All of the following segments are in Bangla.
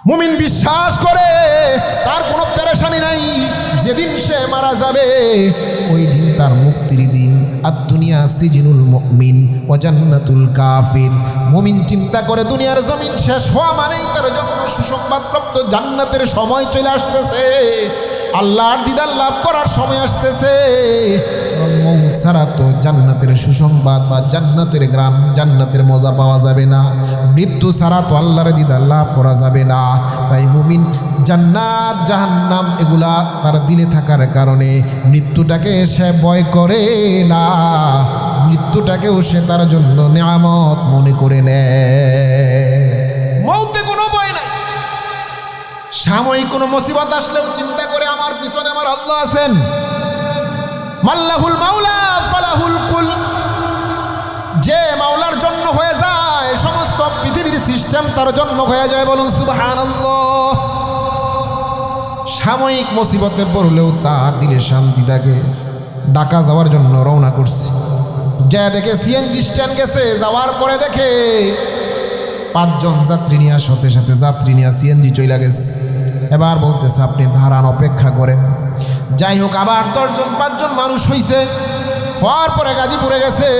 মুমিন বিশ্বাস করে তার কোনো পেরেশানি নাই, যেদিন সে মারা যাবে ওই দিন তার মুক্তির দিন। আদ-দুনিয়া সিজনুল মুমিন ওয়া জান্নাতুল কাফির। মুমিন চিন্তা করে দুনিয়ার জমিন শেষ হওয়া মানেই তার জন্য সুসংবাদপ্রাপ্ত জান্নাতের সময় চলে আসতেছে, আল্লাহর দিদার লাভ করার সময় আসতেছে। মৌত ছাড়া তো জান্নাতের সুসংবাদ বা জান্নাতের গ্রাম, জান্নাতের মজা পাওয়া যাবে না। মৃত্যু ছাড়া তো আল্লাহর দিদার লাভ করা যাবে না। তাই মুমিন জান্নাত জাহান্নাম এগুলা তার দিলে থাকার কারণে মৃত্যুটাকে সে ভয় করে না, মৃত্যুটাকেও সে তার জন্য নিয়ামত মনে করে নেয়। মৌতে কোনো ভয় নাই। সাময়িক কোনো মুসিবত আসলেও চিন্তা করে আমার পিছনে আমার আল্লাহ আছেন। মাল্লাহুল মাওলা ফালাহুল কুল। যে মাওলার জন্য হয়ে যায় সমস্ত পৃথিবীর সিস্টেম তার জন্য হয়ে যায়, বলুন সুবহানাল্লাহ। সাময়িক মুসিবতে পড়লেও তার দিলে শান্তি থাকে। ঢাকা যাওয়ার জন্য রওনা করছে, যা দেখে সিএনজি স্ট্যান্ড গেছে, যাওয়ার পরে দেখে 5 জন যাত্রী নিয়ে, সাথে সাথে যাত্রী নিয়ে সিএনজি চলে গেছে। এবার বলতেছে আপনি দাঁড়ান, অপেক্ষা করেন। যাই হোক, আবার 10 জন 5 জন মানুষ হইছে। হওয়ার পরে গাজীপুরে গেছে,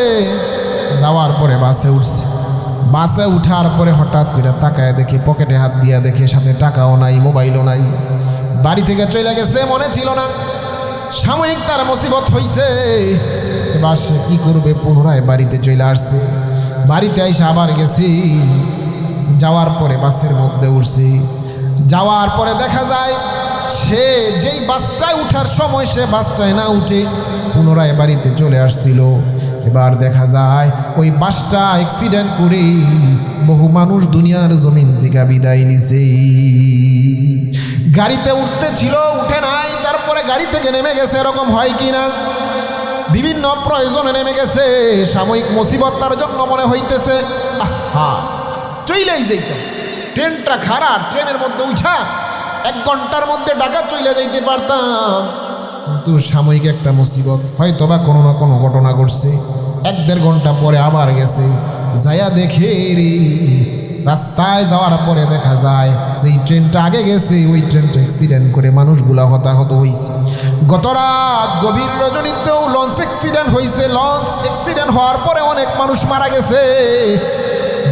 যাওয়ার পরে বাসে উঠছে। বাসে উঠার পরে হঠাৎ করে তাকায় দেখি পকেটে হাত দিয়া দেখে সাথে টাকাও নাই, মোবাইলও নাই। বাড়ি থেকে চলে গেছে, মনে ছিল না। সাময়িক তার মুসিবত হইছে। এবার সে কী করবে, পুনরায় বাড়িতে চলে আসছে। বাড়িতে এসে আবার গেছি। যাওয়ার পরে বাসের মধ্যে উঠছি। যাওয়ার পরে দেখা যায় সে যেই বাসটায় উঠার সময় সে বাসটায় না উঠে পুনরায় বাড়িতে চলে আসছিল। এবার দেখা যায় ওই বাসটা অ্যাক্সিডেন্ট করে বহু মানুষ দুনিয়ার জমিন থেকে বিদায় নিছে। গাড়িতে উঠতে ছিল, উঠে নাই, তারপরে গাড়ি থেকে নেমে গেছে। এরকম হয় কি না? বিভিন্ন প্রয়োজনে নেমে গেছে। সাময়িক মুসিবত তার জন্য মনে হইতেছে আহা চইলেই যাইতাম, ট্রেনটা খারাপ, ট্রেনের মধ্যে উঠা 1 ঘন্টার মধ্যে ঢাকা চলে যাইতে পারতাম। কিন্তু সাময়িক একটা মুসিবত, হয়তো বা কোনো না কোনো ঘটনা ঘটছে। 1-1.5 ঘন্টা পরে আবার গেছে। যাইয়া দেখে রে, রাস্তায় যাওয়ার পরে দেখা যায় যেই ট্রেনটা আগে গেছে ওই ট্রেনটা অ্যাক্সিডেন্ট করে মানুষগুলা হতাহত হয়েছে। গত রাত গভীর রজনীতেও লঞ্চ অ্যাক্সিডেন্ট হয়েছে। লঞ্চ অ্যাক্সিডেন্ট হওয়ার পরে অনেক মানুষ মারা গেছে।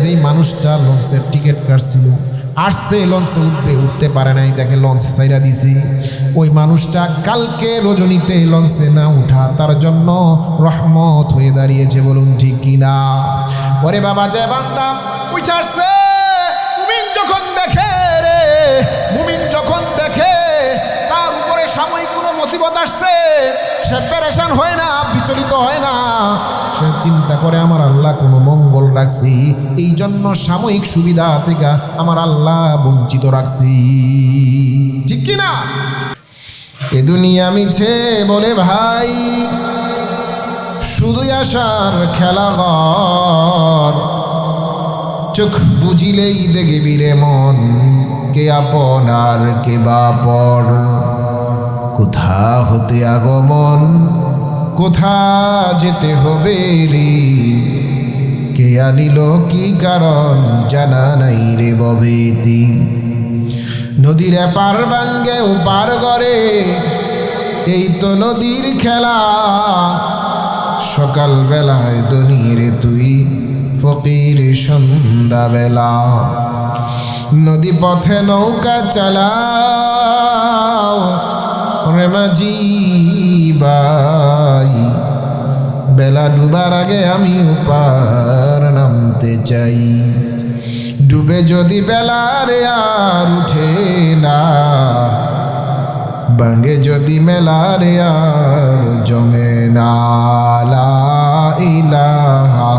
যেই মানুষটা লঞ্চের টিকিট কাটছিল, আসছে লঞ্চে উঠতে পারে নাই, দেখে লঞ্চ ছাইরা দিছি। ওই মানুষটা কালকে রজনীতে লঞ্চে না উঠা তার জন্য রহমত হয়ে দাঁড়িয়েছে, বলুন ঠিক কিনা? ওরে বাবা, যে বান্দা উঠাচ্ছে, মুমিন যখন দেখে রে, মুমিন যখন দেখে তার উপরে সাময়িক কোনো মুসিবত আসছে, সে পেরেশান হয় না, বিচলিত হয় না। সে চিন্তা করে আমার আল্লাহ কোনো মঙ্গল রাখছি, এই জন্য সাময়িক সুবিধা থেকে আমার আল্লাহ বঞ্চিত রাখছি, ঠিক কিনা? এ দুনিয়া মিছে বলে ভাই, শুধুই আসার খেলাঘর। চোখ বুঝিলেই দেখবি রে মন, কে আপন আর কে বা পর। কোথা হতে আগমন, কোথা যেতে হবে রে, কে আনিল কি কারণ জানা নাই রে ববেতি। নদীর পার ভাঙ্গে ও পার করে, এই তো নদীর খেলা। সকাল বেলায় দনিরে তুই, ফকির সন্ধ্যাবেলা। নদী পথে নৌকা চালাও রে মাঝি ভাই, বেলা ডুবার আগে আমি পার নামতে চাই। ডুবে যদি বেলারে আর উঠে না, ভাঙে যদি মেলারে আর জমে না। লা ইলাহা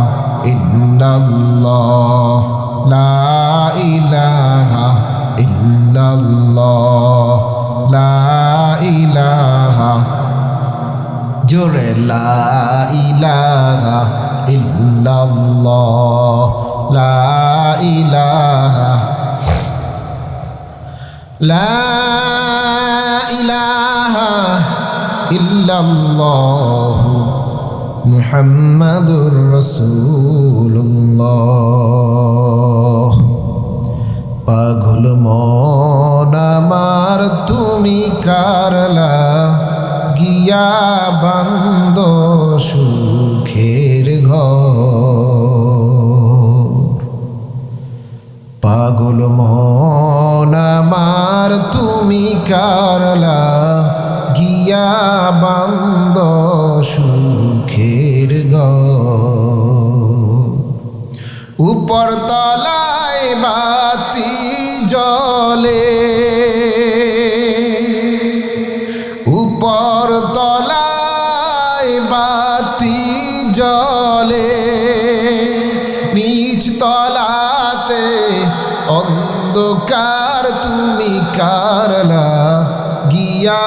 ইল্লাল্লাহ, লা ইলাহা ইল্লাল্লাহ, লা ইলাহা, জোরে লা ইলাহা ইল্লাল্লাহ, লা ইলাহা, লা ইলাহা ইল্লাল্লাহ মুহাম্মাদুর রাসূলুল্লাহ। পাগল মন আমার তুমি কারলা গিয়া বান্দ সুখের ঘর। পাগল মন আমার তুমি কারলা গিয়া বান্দ সুখের ঘর। উপর তলায় বাতি জ্বলে, উপর তলায় বাতি জ্বলে, নিচ তলাতে অন্ধকার তুমি কারলা গিয়া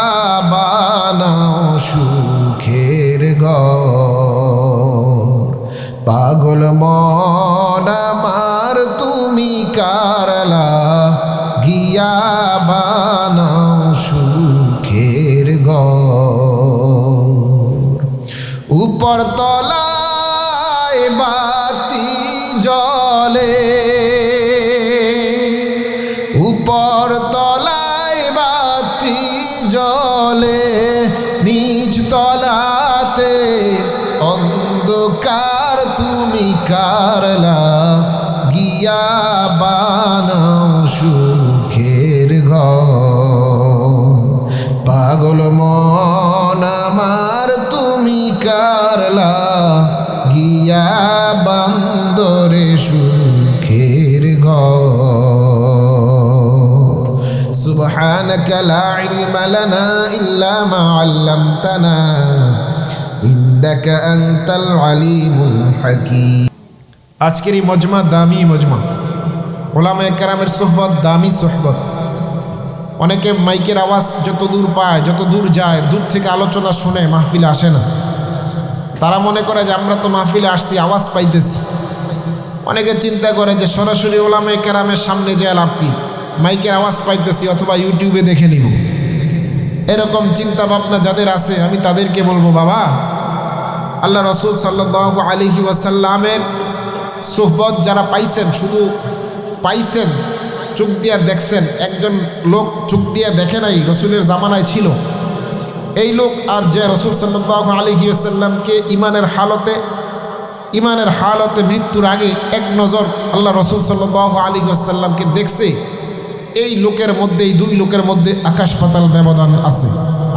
বানাও সুখের ঘর। পাগল মন আমার তুমি কারলা গিয়া বানাও সুখের ঘর। উপর তলায় বাতি জ্বলে, উপর তলায় বাতি জ্বলে, নিচ তলাতে অন্ধকার তুমি কারলা গিয়া বানাও সুখের ঘর। পাগল মন আমার তুমি কারলা গিয়া বান্দরে সুখের ঘর। সুবহানাকা লা ইলমা লানা ইল্লা মা আল্লামতানা ইন্নাকা আনতাল আলিমুল হাকীম। আজকের এই মজমা দামি মজমা, ওলামায়ে কেরামের সোহবত দামি সোহবত। অনেকে মাইকের আওয়াজ যত দূর পায়, যত দূর যায়, দূর থেকে আলোচনা শুনে মাহফিলে আসে না। তারা মনে করে যে আমরা তো মাহফিলে আসছি, আওয়াজ পাইতেছি। অনেকে চিন্তা করে যে সরাসরি ওলামায়ে কেরামের সামনে যায় লাভ কি, মাইকের আওয়াজ পাইতেছি অথবা ইউটিউবে দেখে নিব। এরকম চিন্তা ভাবনা যাদের আছে, আমি তাদেরকে বলবো, বাবা, আল্লাহ রসুল সাল্লাল্লাহু আলাইহি ওয়াসাল্লামের সোহবত যারা পাইছেন, শুধু পাইছেন, চোখ দিয়া দেখছেন, একজন লোক চোখ দিয়া দেখে নাই, রসুলের জামানায় ছিল এই লোক, আর যে রসুল সাল্লাল্লাহু আলাইহি ওয়াসাল্লামকে ইমানের হালতে মৃত্যুর আগে এক নজর আল্লাহ রসুল সাল্লাল্লাহু আলাইহি ওয়াসাল্লামকে দেখছে, এই লোকের মধ্যে, এই দুই লোকের মধ্যে আকাশ পাতাল ব্যবধান আছে,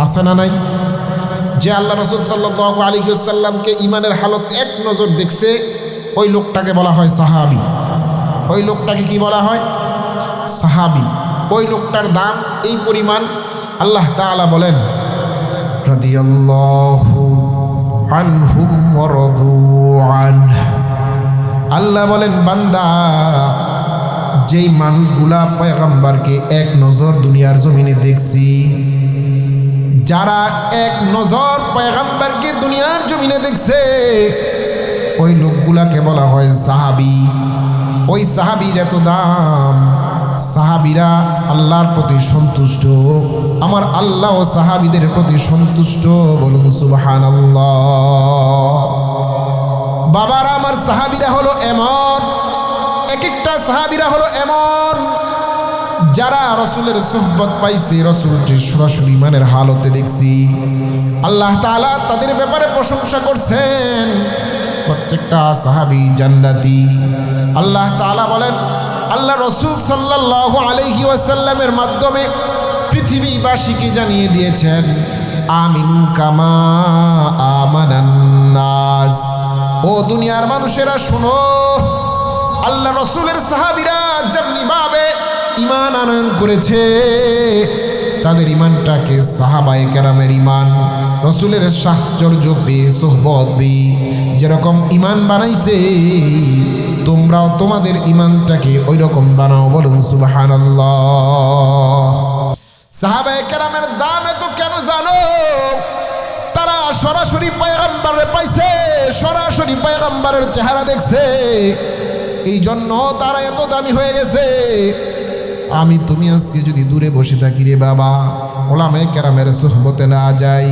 আছে না নাই? যে আল্লাহ রসুল সাল্লাল্লাহু আলাইহি ওয়াসাল্লামকে ইমানের হালত এক নজর দেখছে, ওই লোকটাকে বলা হয় সাহাবী। ওই লোকটাকে কি বলা হয়? সাহাবী। ওই লোকটার দাম এই পরিমাণ, আল্লাহ তাআলা বলেন, রাদিয়াল্লাহু আনহুম ওয়া রাদু আনহু। আল্লাহ বলেন, বান্দা, যেই মানুষগুলা পয়গম্বরকে এক নজর দুনিয়ার জমিনে দেখছি, যারা এক নজর পয়গম্বরকে দুনিয়ার জমিনে দেখছে, ওই লোকগুলাকে বলা হয় সাহাবী। ওই সাহাবীর এত দাম। সাহাবীরা আল্লাহর প্রতি সন্তুষ্ট, আমার আল্লাহ সাহাবীদের প্রতি সন্তুষ্ট, বলুন সুবহানাল্লাহ। বাবারা আমার, সাহাবীরা হলো এমন, এক একটা সাহাবীরা হলো এমন যারা রসুলের সোহবত পাইছে, রসুলকে সরাসরি ইমানের হালতে দেখছি। আল্লাহ তাআলা তাদের ব্যাপারে প্রশংসা করছেন, প্রত্যেকটা সাহাবী জান্নাতি। আল্লাহ তাআলা বলেন, আল্লাহ রসুল সাল্লাল্লাহু আলাইহি ওয়াসাল্লামের মাধ্যমে পৃথিবীবাসীকে জানিয়ে দিয়েছেন, আমিনু কামা আমানান নাস। ও দুনিয়ার মানুষেরা শুনো, আল্লাহ রসুলের সাহাবীরা যেমনি ভাবে ঈমান আনয়ন করেছে, তাদের ঈমানটাকে সাহাবায়ে কেরামের ঈমান, রসুলের সাহচর্য পেয়ে, সোহবত পেয়ে যেরকম ঈমান বানাইছে, তোমরাও তোমাদের ঈমানটাকে ওই রকম বানাও, বলুন সুবহানাল্লাহ। সাহাবায়ে কেরামের দাম এত কেন জানো? তারা সরাসরি পয়গম্বরে পাইছে, সরাসরি পয়গম্বরের চেহারা দেখছে, এই জন্য তারা এত দামি হয়ে গেছে। আমি তুমি আজকে যদি দূরে বসে থাকি রে বাবা, ওলামায়ে কেরামের সোহবতে না যাই,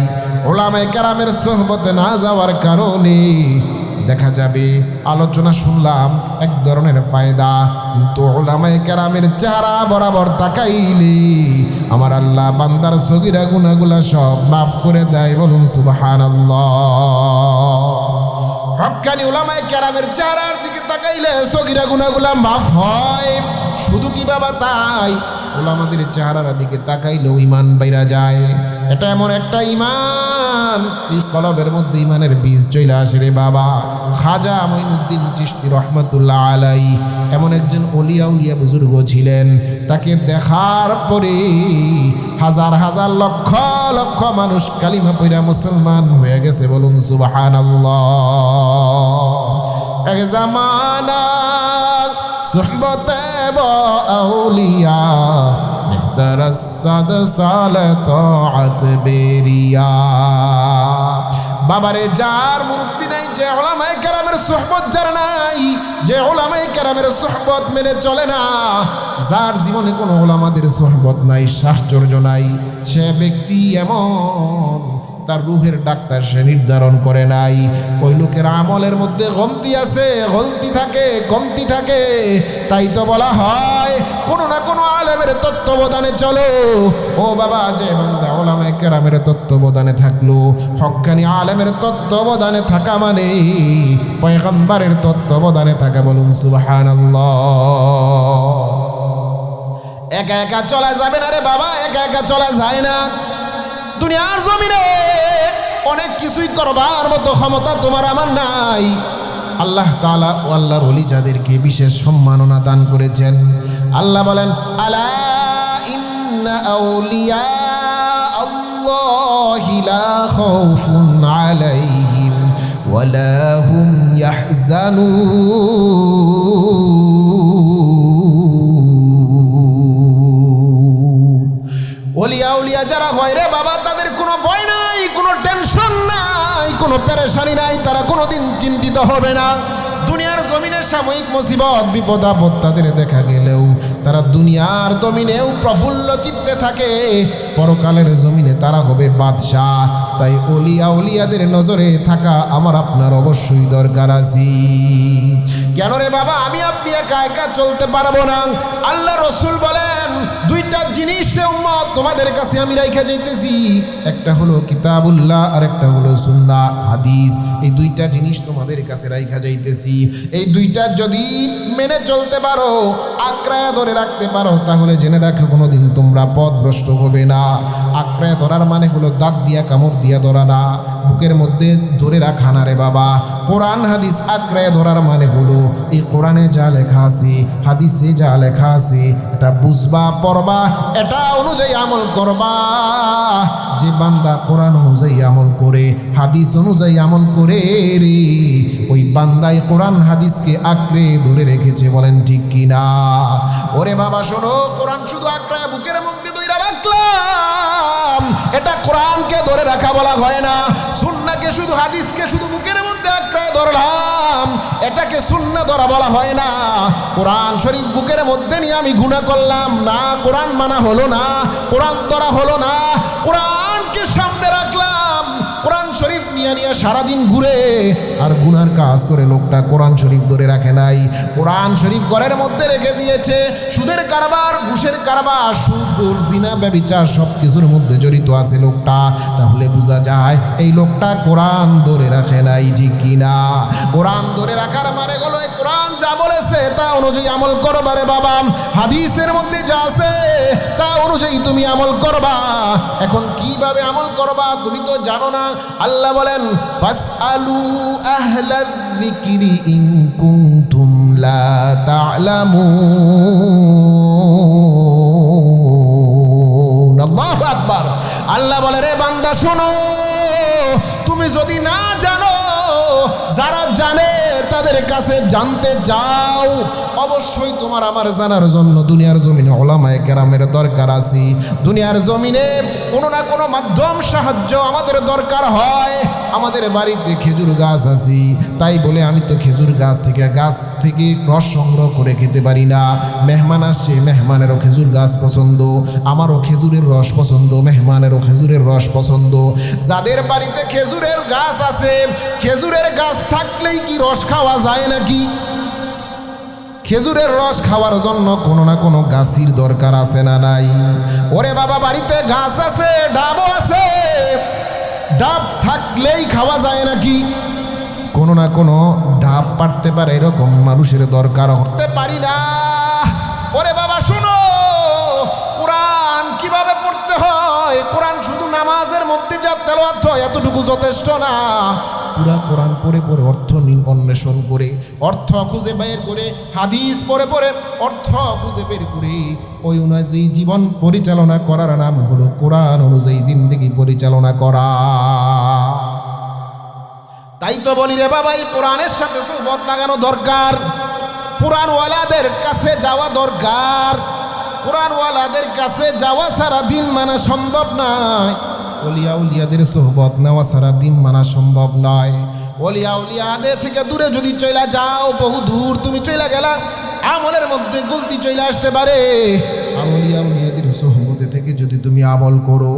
ওলামায়ে কেরামের সোহবতে না যাওয়ার কারণে দেখা যাবে আলোচনা শুনলাম এক ধরনের ফায়দা, কিন্তু উলামায়ে কেরামের চেহারা বরাবর তাকাইলে আমার আল্লাহ বান্দার সগীরা গুনাহগুলা সব মাফ করে দেয়। বলুন সুবহানাল্লাহ। হক্কানি উলামায়ে কেরামের চেহারার দিকে তাকাইলে সগীরা গুনাহগুলা মাফ হয়। শুধু কি বাবা তাই, উলামাদের চেহারার দিকে তাকাইলেও ঈমান বাইরা যায়। এটা এমন একটা ঈমান, এই কলবের মধ্যে ঈমানের বীজ চলে আসে রে বাবা। খাজা মঈনুদ্দিন চিশতি রহমাতুল্লাহ আলাইহি এমন একজন ওলিয়া উলিয়া বুজুর্গ ছিলেন, তাকে দেখার পরে হাজার হাজার লক্ষ লক্ষ মানুষ কালিমা পড়া মুসলমান হয়ে গেছে। বলুন সুবহানাল্লাহ। এক জামানা সুহবতে বা আউলিয়া মেহদারাসাদ সালে তাআত বেরিয়া। বাবারে যার মুরব্বি নাই, যে উলামায়ে কেরামের সুহবত যার নাই, যে উলামায়ে কেরামের সুহবত মেনে চলে না, যার জীবনে কোনো উলামাদের সুহবত নাই, সাহচর্য নাই, সে ব্যক্তি এমন তার রুহের ডাক্তার সে নির্ধারণ করে নাই। ওই লোকের আমলের মধ্যে গলতি আছে, গলতি থাকে, কমতি থাকে। তাই তো বলা হয় কোনো না কোনো আলেমের তত্ত্বাবধানে চলো। ও বাবা, যে বান্দা উলামায়ে কেরামের তত্ত্বাবধানে থাকলো, হক্কানি আলেমের তত্ত্বাবধানে থাকা মানে পয়গম্বরের তত্ত্বাবধানে থাকা। বলুন সুবহানাল্লাহ। একা একা চলা যাবে না রে বাবা, একা একা চলা যায় না। দুনিয়ার জমিনে অনেক কিছুই করবার মতো ক্ষমতা তোমার আমার নাই। আল্লাহ তাআলা ও আল্লাহর ওলি যাদেরকে বিশেষ সম্মাননা দান করেছেন, আল্লাহ বলেন আলা ইন্না আউলিয়া আল্লাহি লা খাউফুন আলাইহিম ওয়া লা হুম ইয়াহজানুন। ওলিয়া উলিয়া যারা হয় রে বাবা, তাদের কোনো ভয় নাই, কোনো টেনশন নাই, কোনো পেরেশানি নাই, তারা কোনোদিন চিন্তিত হবে না। দুনিয়ার জমিনে সাময়িক মুসিবত বিপদ আপদ তাদের দেখা গেলেও তারা দুনিয়ার জমিনেও প্রফুল্ল চিত্তে থাকে, পরকালের জমিনে তারা হবে বাদশাহ। তাই ওলিয়া উলিয়াদের নজরে থাকা আমার আপনার অবশ্যই দরকার আছে। কেন রে বাবা, আমি আপনি একা একা চলতে পারবো না। আল্লাহ রসুল বলেন দুইটা জিনিস উম্মত তোমাদের কাছে আমি রাইখা যাইতেছি, একটা হলো কিতাবুল্লাহ আর একটা হলো সুন্নাহ হাদিস। এই দুইটা জিনিস তোমাদের কাছে রাইখা যাইতেছি। এই দুইটা যদি মেনে চলতে পারো, আঁকড়ায় ধরে রাখতে পারো, তাহলে জেনে রাখো কোনোদিন তোমরা পথভ্রষ্ট হবে না। আঁকড়ায় ধরার মানে হলো দাঁত দিয়া কামড় দিয়া ধরা না, বুকের মধ্যে ধরে রাখা না রে বাবা। কোরআন হাদিস আঁকড়ায় ধরার মানে হলো এই কোরআনে যা লেখা আছে, হাদিসে যা লেখা আছে, এটা বুঝবা, পড়বা, এটা অনুযায়ী আমল করবা। যে বান্দা কোরআন অনুযায়ী আমল করে, হাদিস অনুযায়ী আমল করে রে, ওই বান্দাই কোরআন হাদিসকে আঁকড়ে ধরে রেখেছে। বলেন ঠিক কিনা? ওরে বাবা শোনো, কোরআন শুধু আঁকড়ায় বুকের মধ্যে ধরে রাখলাম, এটা কোরআনকে ধরে রাখা বলা হয় না। সুন্নাহকে শুধু, হাদিসকে শুধু বুকের মধ্যে আঁকড়ায় ধরলাম, এটাকে সুন্নাহ ধরা বলা হয় না। কোরআন শরীফ বুকের মধ্যে নিয়ে আমি গুনাহ করলাম না, কোরআন মানা হলো না, কোরআন ধরা হলো না। কোরআনকে সামনে রাখলাম, কোরআন শরীফ নিয়ে নিয়ে সারাদিন ঘুরে আর গুনার কাজ করে লোকটা কোরআন শরীফ ধরে রাখে নাই। কোরআন শরীফ ঘরের মধ্যে রেখে দিয়েছে, সুদের কারবার, ঘুষের কারবার, সুদ, ঘুষ, জিনা, ব্যভিচার সব কিছুর মধ্যে জড়িত আছে লোকটা। তাহলে বোঝা যায় এই লোকটা কোরআন ধরে রাখে নাই। ঠিক কিনা? কোরআন ধরে রাখার মানে হলো কোরআন যা বলেছে তা অনুযায়ী আমল করবা রে বাবা। হাদিসের মধ্যে যা আছে তা অনুযায়ী তুমি আমল করবা। এখন কিভাবে আমল করবা তুমি তো জানো না। আল্লাহ বলেন ফাসআলু আহলায যিকরি ইন কুনতুম লা তা'লামুন। আল্লাহু আকবার। আল্লাহ বলে রে বান্দা শোনো, তুমি যদি না জানো, যারা জানে তাদের কাছে জানতে চাও, অবশ্যই তোমার আমার জানার জন্য দুনিয়ার জমিনে উলামায়ে কেরামের দরকার আছে। দুনিয়ার জমিনে কোনো না কোনো মাধ্যম সাহায্য আমাদের দরকার হয়। আমাদের বাড়িতে খেজুর গাছ আছে, তাই বলে আমি তো খেজুর গাছ থেকে রস সংগ্রহ করে খেতে পারি না। মেহমান আসছে, মেহমানেরও খেজুর গাছ পছন্দ, আমারও খেজুরের রস পছন্দ, মেহমানেরও খেজুরের রস পছন্দ। যাদের বাড়িতে খেজুরের গাছ আছে, খেজুরের গাছ থাকলেই কি রস খাওয়া যায় নাকি? খেজুরের রস খাওয়ার জন্য কোনো না কোনো গাছের দরকার আছে না নাই? ওরে বাবা, বাড়িতে গাছ আছে, ডাবও আছে, ডাব থাকলেই খাওয়া যায় নাকি? কোনো না কোনো ডাব পারতে পারে এরকম মানুষের দরকার হতে পারি না। ওরে বাবা শুনো, কোরআন কিভাবে পড়তে হয়, কোরআন শুধু নামাজের মধ্যে যা তেলাওয়াত হয় এতটুকু যথেষ্ট না। পুরা কোরআন পড়ে পড়ে অর্থ অন্বেষণ করে, অর্থ খুঁজে বের করে, হাদিস পড়ে পড়ে অর্থ খুঁজে বের করে ওই অনুযায়ী জীবন পরিচালনা করার নাম হলো কোরআন অনুযায়ী জিন্দেগি পরিচালনা করা। তাই তো বলি রে বাবা, এই কোরআনের সাথে সুহবত লাগানো দরকার, কোরআনওয়ালাদের কাছে যাওয়া দরকার। কোরআনওয়ালাদের কাছে যাওয়া সারা দিন মানা সম্ভব নয়, ওলিয়া উলিয়াদের সুহবত নেওয়া সারা দিন মানা সম্ভব নয়। ওলিয়া উলিয়াদের থেকে দূরে যদি চলে যাও, বহু দূর তুমি চলে গেলা, আমলের মধ্যে গলতি চলে আসতে পারে। ওলিয়া উলিয়াদের সুহবতে থেকে যদি তুমি আমল করো,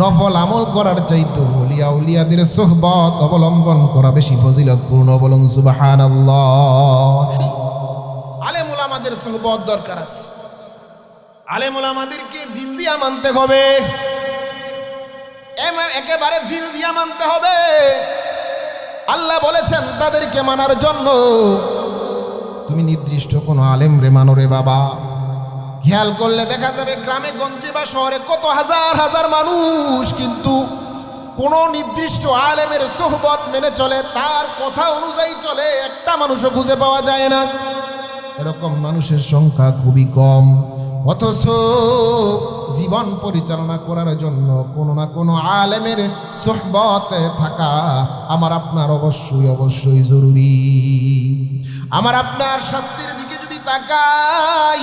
নফল আমল করার চাইতো ওলিয়া উলিয়াদের সুহবত অবলম্বন করা বেশি ফজিলতপূর্ণ। বলুন সুবহানাল্লাহ। আলেম উলামাদের সুহবত দরকার আছে, আলেম উলামাদেরকে দিল দিয়া মানতে হবে, একেবারে দিল দিয়া মানতে হবে। আল্লাহ বলেছেন তাদেরকে মানার জন্য তুমি নির্দিষ্ট কোনো আলেম রে মানো রে বাবা। খেয়াল করলে দেখা যাবে গ্রামে গঞ্জে বা শহরে কত হাজার হাজার মানুষ কিন্তু কোনো নির্দিষ্ট আলেমের সুহবত মেনে চলে, তার কথা অনুযায়ী চলে, একটা মানুষও খুঁজে পাওয়া যায় না। এরকম মানুষের সংখ্যা খুবই কম। অথচ জীবন পরিচালনা করার জন্য কোনো না কোনো আলেমের সুহবতে থাকা আমার আপনার অবশ্যই অবশ্যই জরুরি। আমার আপনার স্বাস্থ্যের দিকে যদি তাকাই,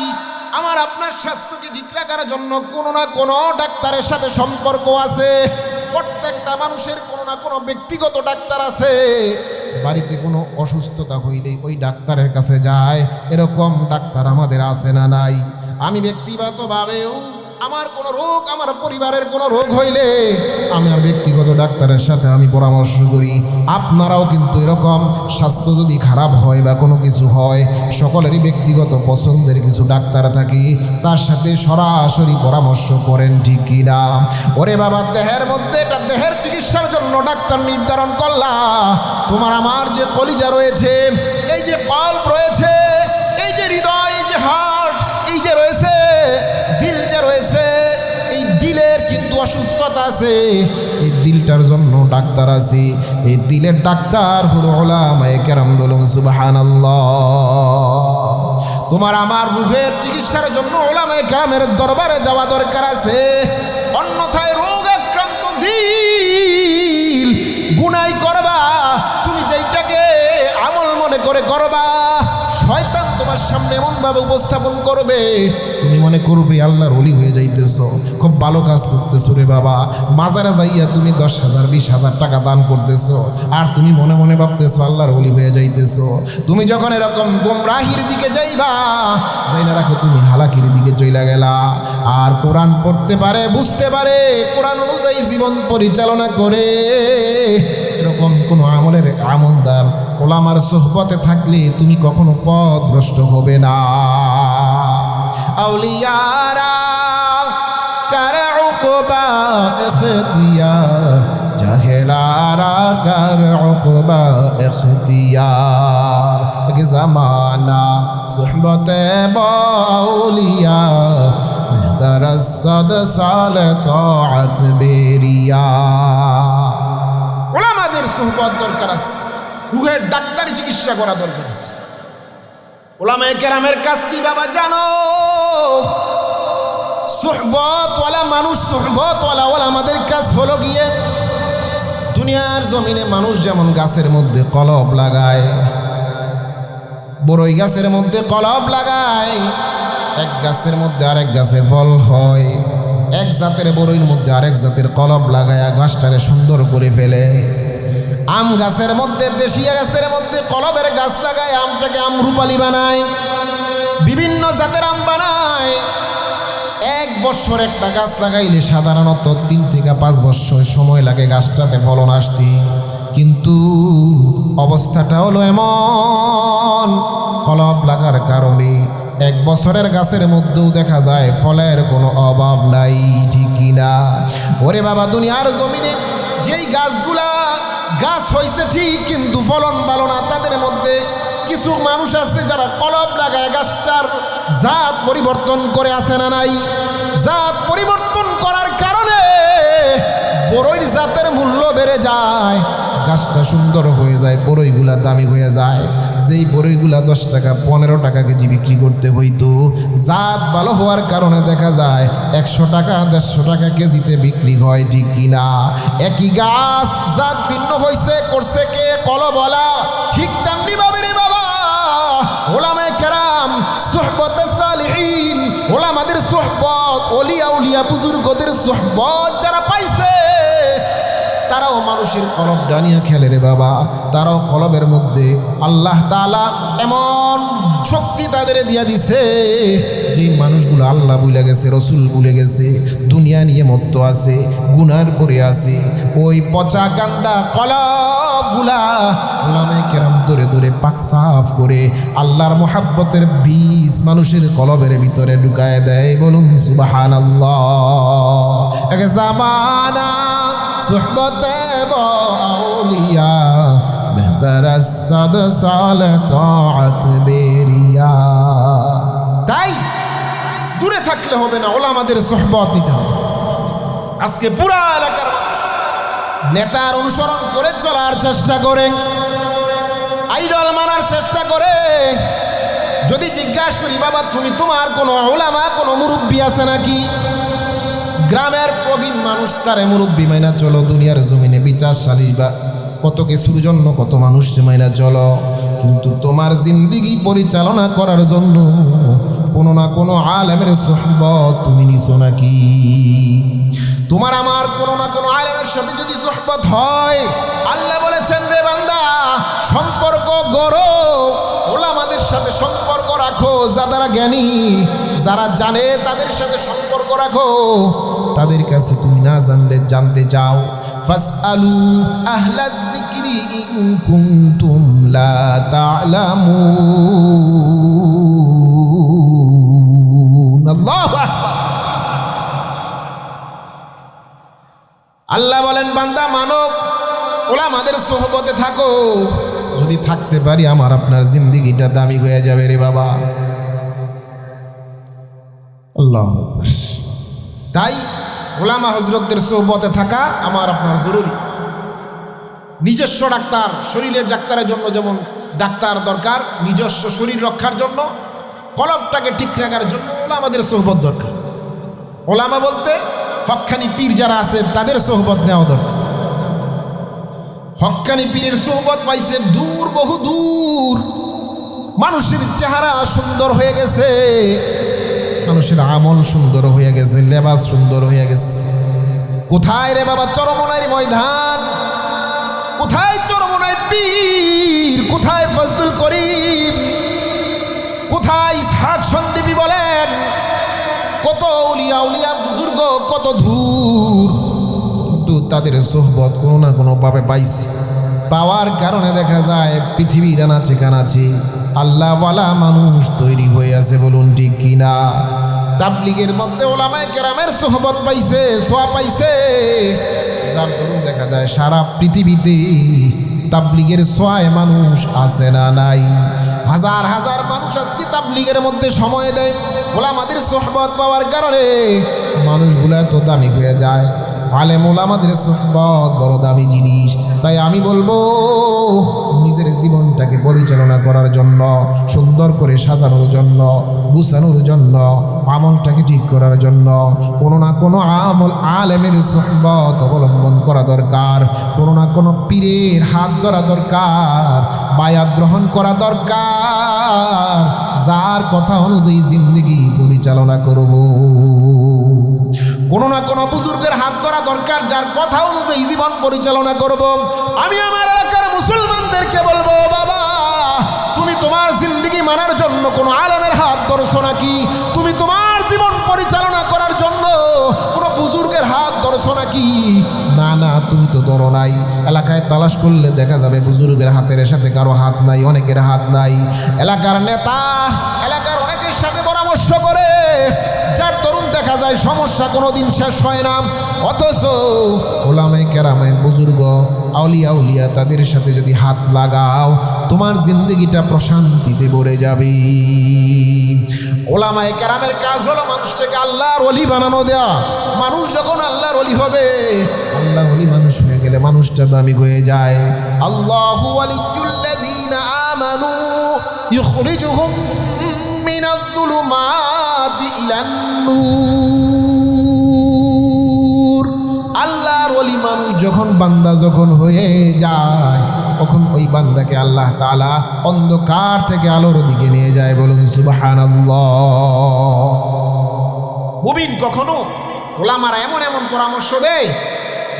আমার আপনার স্বাস্থ্যকে ঠিক রাখার জন্য কোনো না কোনো ডাক্তারের সাথে সম্পর্ক আছে। প্রত্যেকটা মানুষের কোনো না কোনো ব্যক্তিগত ডাক্তার আছে। বাড়িতে কোনো অসুস্থতা হইলেই ওই ডাক্তারের কাছে যায়, এরকম ডাক্তার আমাদের আছে না নাই? আমি ব্যক্তিগতভাবেও আমার কোনো রোগ, আমার পরিবারের কোনো রোগ হইলে আমি আর ব্যক্তিগত ডাক্তারের সাথে আমি পরামর্শ করি। আপনারাও কিন্তু এরকম স্বাস্থ্য যদি খারাপ হয় বা কোনো কিছু হয়, সকলেরই ব্যক্তিগত পছন্দের কিছু ডাক্তার থাকে, তার সাথে সরাসরি পরামর্শ করেন, ঠিক কি না? ওরে বাবা, দেহের মধ্যে এটা দেহের চিকিৎসার জন্য ডাক্তার নির্ধারণ করলা, তোমার আমার যে কলিজা রয়েছে, এই যে কল্প রয়েছে, এই যে হৃদয়, এই যে হার্ট, এই যে রয়েছে দিল, যে রয়েছে, এই দিলের কিন্তু অসুস্থতা আছে, এই দিলটার জন্য ডাক্তার আছে। এই দিলের ডাক্তার হলো উলামায়ে কেরাম। বলুন সুবহানাল্লাহ। তোমার আমার রূহের চিকিৎসার জন্য উলামায়ে কেরামের দরবারে যাওয়া দরকার আছে। অন্যথায় রোগ আক্রান্ত দিল গুনাহ করবা, তুমি যেটাকে আমল মনে করে করবা, শয়তান তোমার সামনে এমনভাবে উপস্থাপন করবে, তুমি মনে করবে আল্লাহর ওলি হয়ে যাইতেছো, খুব ভালো কাজ করতেছো রে বাবা। মাজারে যাইয়া তুমি 10,000 20,000 টাকা দান করতেছো, আর তুমি মনে মনে ভাবতেছো আল্লাহর ওলি হয়ে যাইতেছো। তুমি যখন এরকম গোমরাহির দিকে যাইবা, যাই না রাখো তুমি হালাকির দিকে চইলা গেলা। আর কোরআন পড়তে পারে, বুঝতে পারে, কোরআন অনুযায়ী জীবন পরিচালনা করে এরকম কোনো আমলের আমলদার ওলামার সুহবতে থাকলে তুমি কখনো পথভ্রষ্ট হবে না। আউলিয়ারা করে উকবা ইখতিয়ার, জাহেলারা করে উকবা ইখতিয়ার। এক জামানা সুহবতে বাউলিয়া, মেহদারাসাদ সালে তাআত বেরিয়া। ওলামাদের সুহবত দরকার আছে, রুহের ডাক্তারি চিকিৎসা করা দরকার আছে। ওলামায়ে কেরামের কাজ কি বাবা জানো? সুহবতওয়ালা মানুষ, সুহবতওয়ালা ওলামাদের কাজ হলো গিয়ে, দুনিয়ার জমিনে মানুষ যেমন গাছের মধ্যে কলব লাগায়, বড়ই গাছের মধ্যে কলব লাগায়, এক গাছের মধ্যে আরেক গাছের ফল হয়, এক জাতের বড়ইর মধ্যে আরেক জাতের কলব লাগায় গাছটারে সুন্দর করে ফেলে। আম গাছের মধ্যে, দেশিয়া গাছের মধ্যে কলবের গাছ লাগায় আমটাকে আমরুপালি বানায়, বিভিন্ন জাতের আম বানায়। 1 বছর একটা গাছ লাগাইলে সাধারণত 3 থেকে 5 বছর সময় লাগে গাছটাতে ফলন আসতে। কিন্তু অবস্থাটা হলো এমন, কলব লাগার কারণে 1 বছরের গাছের মধ্যেও দেখা যায় ফলের কোনো অভাব নাই, ঠিক কিনা? ওরে বাবা, দুনিয়ার জমিনে যেই গাছগুলা গাছ হয়েছে ঠিক কিন্তু ফলন ভালো না, তাদের মধ্যে কিছু মানুষ আছে যারা কলব লাগায় গাছটার জাত পরিবর্তন করে, আসে না নাই? জাত পরিবর্তন করার কারণে বড়ইর জাতের মূল্য বেড়ে যায়, গাছটা সুন্দর হয়ে যায়, বড়ইগুলা দামি হয়ে যায়। যেই বড়ইগুলা 10 টাকা 15 টাকা কেজি বিক্রি করতে হইতো, জাত ভালো হওয়ার কারণে দেখা যায় 100 টাকা 150 টাকা কেজিতে বিক্রি হয়, ঠিক কিনা? একই গাছ জাত ভিন্ন হয়েছে, করছে কে? কলবওয়ালা। ঠিক তেমনি ভাবে রে বাবা, ওলামায়ে কেরাম, সুহবতে সালিহিন, ওলামাদের সুহবত, ওলিয়া উলিয়া বুজুর্গদের সুহবত যারা পাইছে, তারাও মানুষের কলব ডানিয়া খেলে রে বাবা। তারাও কলবের মধ্যে আল্লাহ তাআলা এমন শক্তি তাদের দিয়া দিছে, যে মানুষগুলো আল্লাহ ভুলে গেছে, রসুল ভুলে গেছে, দুনিয়া নিয়ে মত্ত আছে, গুনার পরে আছে, ওই পচা গান্দা কলবগুলা ওলামায়ে কেরাম ধরে ধরে পাক সাফ করে আল্লাহর মোহাব্বতের বীজ মানুষের কলবের ভিতরে ঢুকায় দেয়। বলুন সুবহানাল্লাহ। এক জামানা সুহবতে আউলিয়া বেহতর সাদ সাল তাআত বেরিয়া। তাই দূরে থাকলে হবে না, ওলামাদের সুহবত নিতে হবে। আজকে পুরা এলাকার মানুষ নেতার অনুসরণ করে চলার চেষ্টা করে, আইডল মানার চেষ্টা করে। যদি জিজ্ঞাসা করি, বাবা তুমি তোমার কোনো ওলামা, কোনো মুরব্বী আছে নাকি? গ্রামের প্রবীণ মানুষ তারে মুরব্বী মাইনা চলো। দুনিয়ার জমিনে বিচার সালিশ বা কত কিছুর জন্য কত মানুষ মাইনা চলো, কিন্তু তোমার জিন্দিগি পরিচালনা করার জন্য কোনো না কোনো আলেমের সুহবত তুমি নিছো নাকি? তোমার আমার কোনো না কোনো আলেমের সাথে যদি সুহবত হয়, আল্লাহ বলেছেন রে বান্দা, সম্পর্ক গড়ো, ওলামাদের সাথে সম্পর্ক রাখো, যারা জ্ঞানী, যারা জানে তাদের সাথে সম্পর্ক রাখো। তাদের কাছে তুমি না জানলে জানতে যাও। ফাসআলু আহলাদ যিকরি ইন কুনতুম লা তা'লামুন। আল্লাহু আকবার। আল্লাহ বলেন, বান্দা মানব ওলামাদের সোহবতে থাকো। যদি থাকতে পারি আমার আপনার জিন্দিগিটা দামি হয়ে যাবে রে বাবা। আল্লাহু আকবার। তাই ওলামা হযরতদের সোহবতে থাকা আমার আপনার জরুরি। নিজস্ব ডাক্তার, শরীরের ডাক্তারের জন্য যেমন ডাক্তার দরকার, নিজস্ব শরীর রক্ষার জন্য, কলবটাকে ঠিক রাখার জন্য ওলামাদের সোহবত দরকার। ওলামা বলতে হক্কানি পীর যারা আছে তাদের সোহবত নেওয়া দরকার। হক্কানি পীরের সোহবত পাইছে দূর, বহু দূর। মানুষের চেহারা সুন্দর হয়ে গেছে, মানুষের আমল সুন্দর হয়ে গেছে, লেবাস সুন্দর হয়ে গেছে। কোথায় রে বাবা চরমনাইর ময়দান? কোথায় চরমনাই পীর? কোথায় ফজলুল করিম? কোথায় ইসহাক সন্দীপী? বলেন কত উলিয়া উলিয়া বুজুর্গ কত দূর, কিন্তু তাদের সোহবত কোনো না কোনো ভাবে পাইছি। পাওয়ার কারণে দেখা যায় পৃথিবীর আনাচে কানাচে আল্লাহওয়ালা মানুষ তৈরি হয়ে আছে। বলুন ঠিক কিনা? তাবলীগের মধ্যে ওলামায়ে কেরামের সোহবত পাইছে, সোয়া পাইছে, যার দরুন দেখা যায় সারা পৃথিবীতে তাবলীগের সোয়ায় মানুষ আছে না নাই? হাজার হাজার মানুষ আজকে তাবলীগের মধ্যে সময় দেয়। ওলামাদের সোহবত পাওয়ার কারণে মানুষগুলো এত দামি হয়ে যায়। আলেম ওলামাদের সোহবত বড় দামি জিনিস। তাই আমি বলবো, নিজের জীবনটাকে পরিচালনা করার জন্য, সুন্দর করে সাজানোর জন্য, গুছানোর জন্য, আমলটাকে ঠিক করার জন্য কোনো না কোনো আমল আলেমের সোহবত অবলম্বন করা দরকার। কোনো না কোনো পীরের হাত ধরা দরকার, বায়াত গ্রহণ করা দরকার, যার কথা অনুযায়ী জিন্দেগি পরিচালনা করব। কোনো না কোনো বুজুর্গের হাত ধরা দরকার, যার কথা অনুযায়ী জীবন পরিচালনা করব। আমি আমার এলাকার মুসলমানদেরকে বলবো, বাবা তুমি তোমার জিন্দেগি মানার জন্য কোনো আলেমের হাত ধরছো নাকি? তুমি তোমার জীবন পরিচালনা করার জন্য কোনো বুজুর্গের হাত ধরছো নাকি? না না, তুমি তো ধরো নাই। এলাকায় তালাশ করলে দেখা যাবে বুজুর্গের হাতের সাথে কারো হাত নাই, অনেকের হাত নাই। এলাকার নেতা এলাকার অনেকের সাথে পরামর্শ করে, যার তরুণ দেখা যায় সমস্যা কোনোদিন শেষ হয় না। অথচ ওলামায়ে কেরামে বুজুর্গ আউলিয়া উলিয়া তাদের সাথে যদি হাত লাগাও, তোমার জিন্দগিটা প্রশান্তিতে ভরে যাবে। ওলামায়ে কেরামের কাজ হলো মানুষটাকে আল্লাহর ওলি বানানো দেয়া। মানুষ যখন আল্লাহর ওলি হবে, আল্লাহর ওলি মানুষ হয়ে গেলে মানুষটা দামি হয়ে যায়। আল্লাহু ওয়ালিয়ুল্লাযীনা আমানু ইখরিজুহুম মিনায-যুলুমাতি ইলান-নূর। আল্লাহর ওলি মানুষ যখন বান্দা যখন হয়ে যায়, তখন ওই বান্দাকে আল্লাহ তাআলা অন্ধকার থেকে আলোর দিকে নিয়ে যায়। বলুন সুবহানাল্লাহ। মুমিন কখনো ওলামারা এমন এমন পরামর্শ দেয়,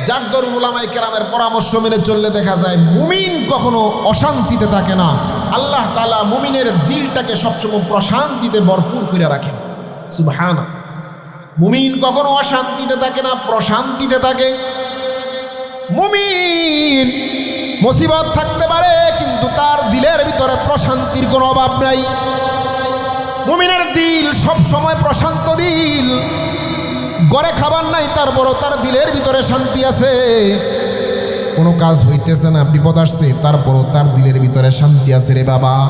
যার দরুন ওলামায়ে কেরামের পরামর্শ মেনে চললে দেখা যায় মুমিন কখনো অশান্তিতে থাকে না। আল্লাহ তাআলা মুমিনের দিলটাকে সবসময় প্রশান্তিতে ভরপুর করে রাখেন। সুবহানাল্লাহ। মুমিন কখনো অশান্তিতে থাকে না, প্রশান্তিতে থাকে। মুমিন মুসিবত থাকতে পারে, কিন্তু তার দিলের ভিতরে প্রশান্তির কোনো অভাব নাই। মুমিনের দিল সব সময় প্রশান্ত দিল। ঘরে খাবার নাই, তারপরও তার দিলের ভিতরে শান্তি আছে। কোনো কাজ হইতেছে না, বিপদ আসছে, তারপরও তার দিলের ভিতরে শান্তি আছে। রে বাবা,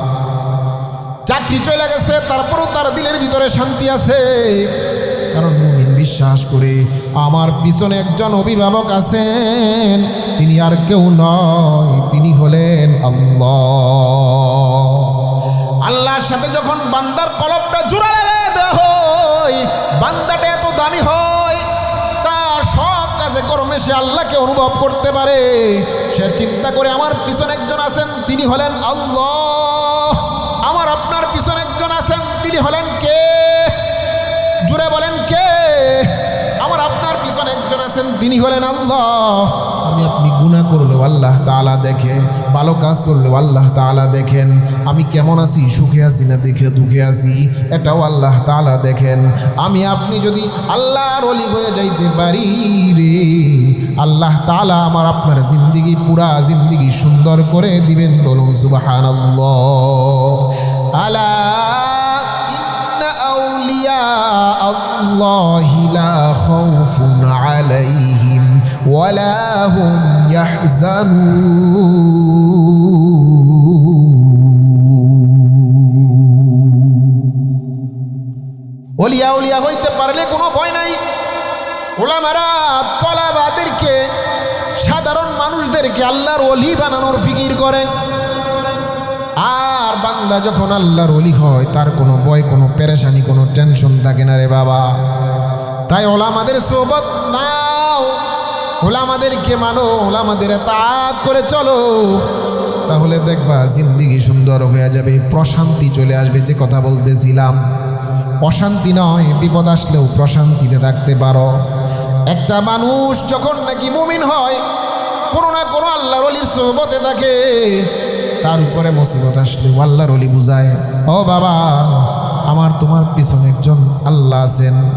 চাকরি চলে গেছে, তারপরও তার দিলের ভিতরে শান্তি আছে। কারণ মুমিন বিশ্বাস করে আমার পিছনে একজন অভিভাবক আছেন, তিনি আর কেউ নয়, তিনি হলেন আল্লাহ। আল্লাহর সাথে যখন বান্দার কলবটা জোড়া লাগায় দেওয়া হয়, বান্দাটা এত দামি হয়, তার সব কাজে কর্মে সে আল্লাহকে অনুভব করতে পারে। সে চিন্তা করে আমার পিছনে একজন আছেন, তিনি হলেন আল্লাহ। আমার আপনার পিছনে একজন আছেন, তিনি হলেন কে? জুড়ে বলেন কে? আমার আপনার পিছনে একজন আছেন, তিনি হলেন আল্লাহ। আমি আপনি গুনাহ করলেও আল্লাহ তাআলা দেখে, ভালো কাজ করলেও আল্লাহ তাআলা দেখেন। আমি কেমন আছি, সুখে আছি না দেখে দুঃখে আছি, এটাও আল্লাহ তাআলা দেখেন। আমি আপনি যদি আল্লাহর ওলি হয়ে যাইতে পারি রে, আল্লাহ তাআলা আমার আপনার জিন্দেগি, পুরা জিন্দেগি সুন্দর করে দিবেন। বলুন সুবহানাল্লাহ। আলা ইন্না আউলিয়া আল্লাহি লা খাউফুন আলাইহিম ওয়ালা হুম ইয়াহজানুন। ওলিয়া উলিয়া হইতে পারলে কোনো ভয় নাই। ওলামারা তলাবাদেরকে, সাধারণ মানুষদেরকে আল্লাহর ওলি বানানোর ফিকির করেন। আর বান্দা যখন আল্লাহর ওলি হয়, তার কোনো ভয়, কোনো পেরেশানি, কোনো টেনশন থাকে না রে বাবা। তাই ওলামাদের সোহবত নাও, ওলামাদেরকে মানো, ওলামাদের ইতাআত করে চলো, তাহলে দেখবা জিন্দেগি সুন্দর হয়ে যাবে, প্রশান্তি চলে আসবে। যে কথা বলতেছিলাম, অশান্তি নয়, বিপদ আসলেও প্রশান্তিতে থাকতে পারো। একটা মানুষ যখন নাকি মুমিন হয়, কোনো না কোনো আল্লাহর ওলির সোহবতে থাকে, তার উপরে মুসিবত আসলেও আল্লাহর ওলি বুঝায়, ও বাবা, আমার তোমার পিছনে একজন আল্লাহ আছেন,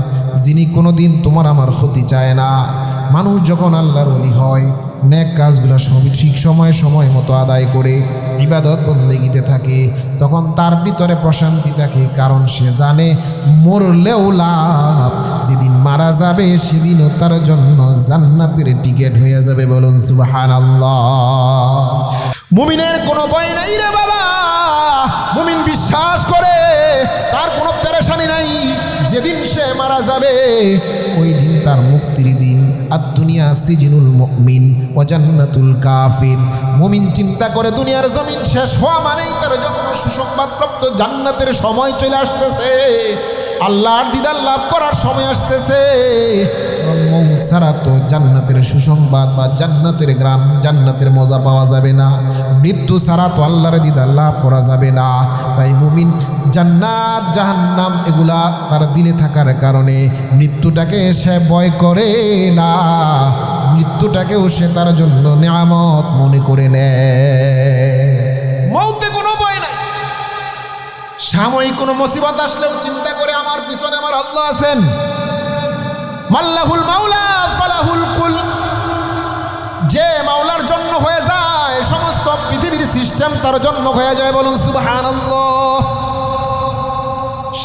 যিনি কোনোদিন তোমার আমার ক্ষতি চায় না। মানুষ যখন আল্লাহর ওলি হয়, নেক কাজগুলো সবই ঠিক সময় মতো আদায় করে ইবাদত বন্দেগীতে থাকে, তখন তার ভিতরে প্রশান্তি থাকে। কারণ সে জানে মরলেও লাভ, যেদিন মারা যাবে সেদিনও তার জন্য জান্নাতের টিকিট হয়ে যাবে। বলুন সুবহানাল্লাহ। মুমিনের কোনো ভয় নাই রে বাবা। মুমিন বিশ্বাস করে, তার কোনো পেরেশানি নাই। যেদিন সে মারা যাবে, ওই দিন তার মুক্তির দিন। আদ-দুনিয়া সিজনুল মুমিন ওয়া জান্নাতুল কাফির। মুমিন চিন্তা করে দুনিয়ার জমিন শেষ হওয়া মানেই তার জন্য সুসংবাদপ্রাপ্ত জান্নাতের সময় চলে আসতেছে, আল্লাহর দিদার লাভ করার সময় আসতেছে। মৌত ছাড়া তো জান্নাতের সুসংবাদ বা জান্নাতের গ্রাম জান্নাতের মজা পাওয়া যাবে না, মৃত্যু ছাড়া তো আল্লাহর দিদার লাভ করা যাবে না। তাই মুমিন জান্নাত জাহান্নাম এগুলা তার দিলে থাকার কারণে মৃত্যুটাকে সে ভয় করে না, মৃত্যুটাকেও সে তার জন্য নিয়ামত মনে করে নেয়। মৌতে কোনো ভয় নাই। সাময়িক কোনো মুসিবত আসলেও চিন্তা করে আমার পিছনে আমার আল্লাহ আছেন। মাল্লাহুল মাওলা ফালাহুল কুল, যে মাওলার জন্য হয়ে যায় সমস্ত পৃথিবীর সিস্টেম তার জন্য হয়ে যায়, বলুন সুবহানাল্লাহ।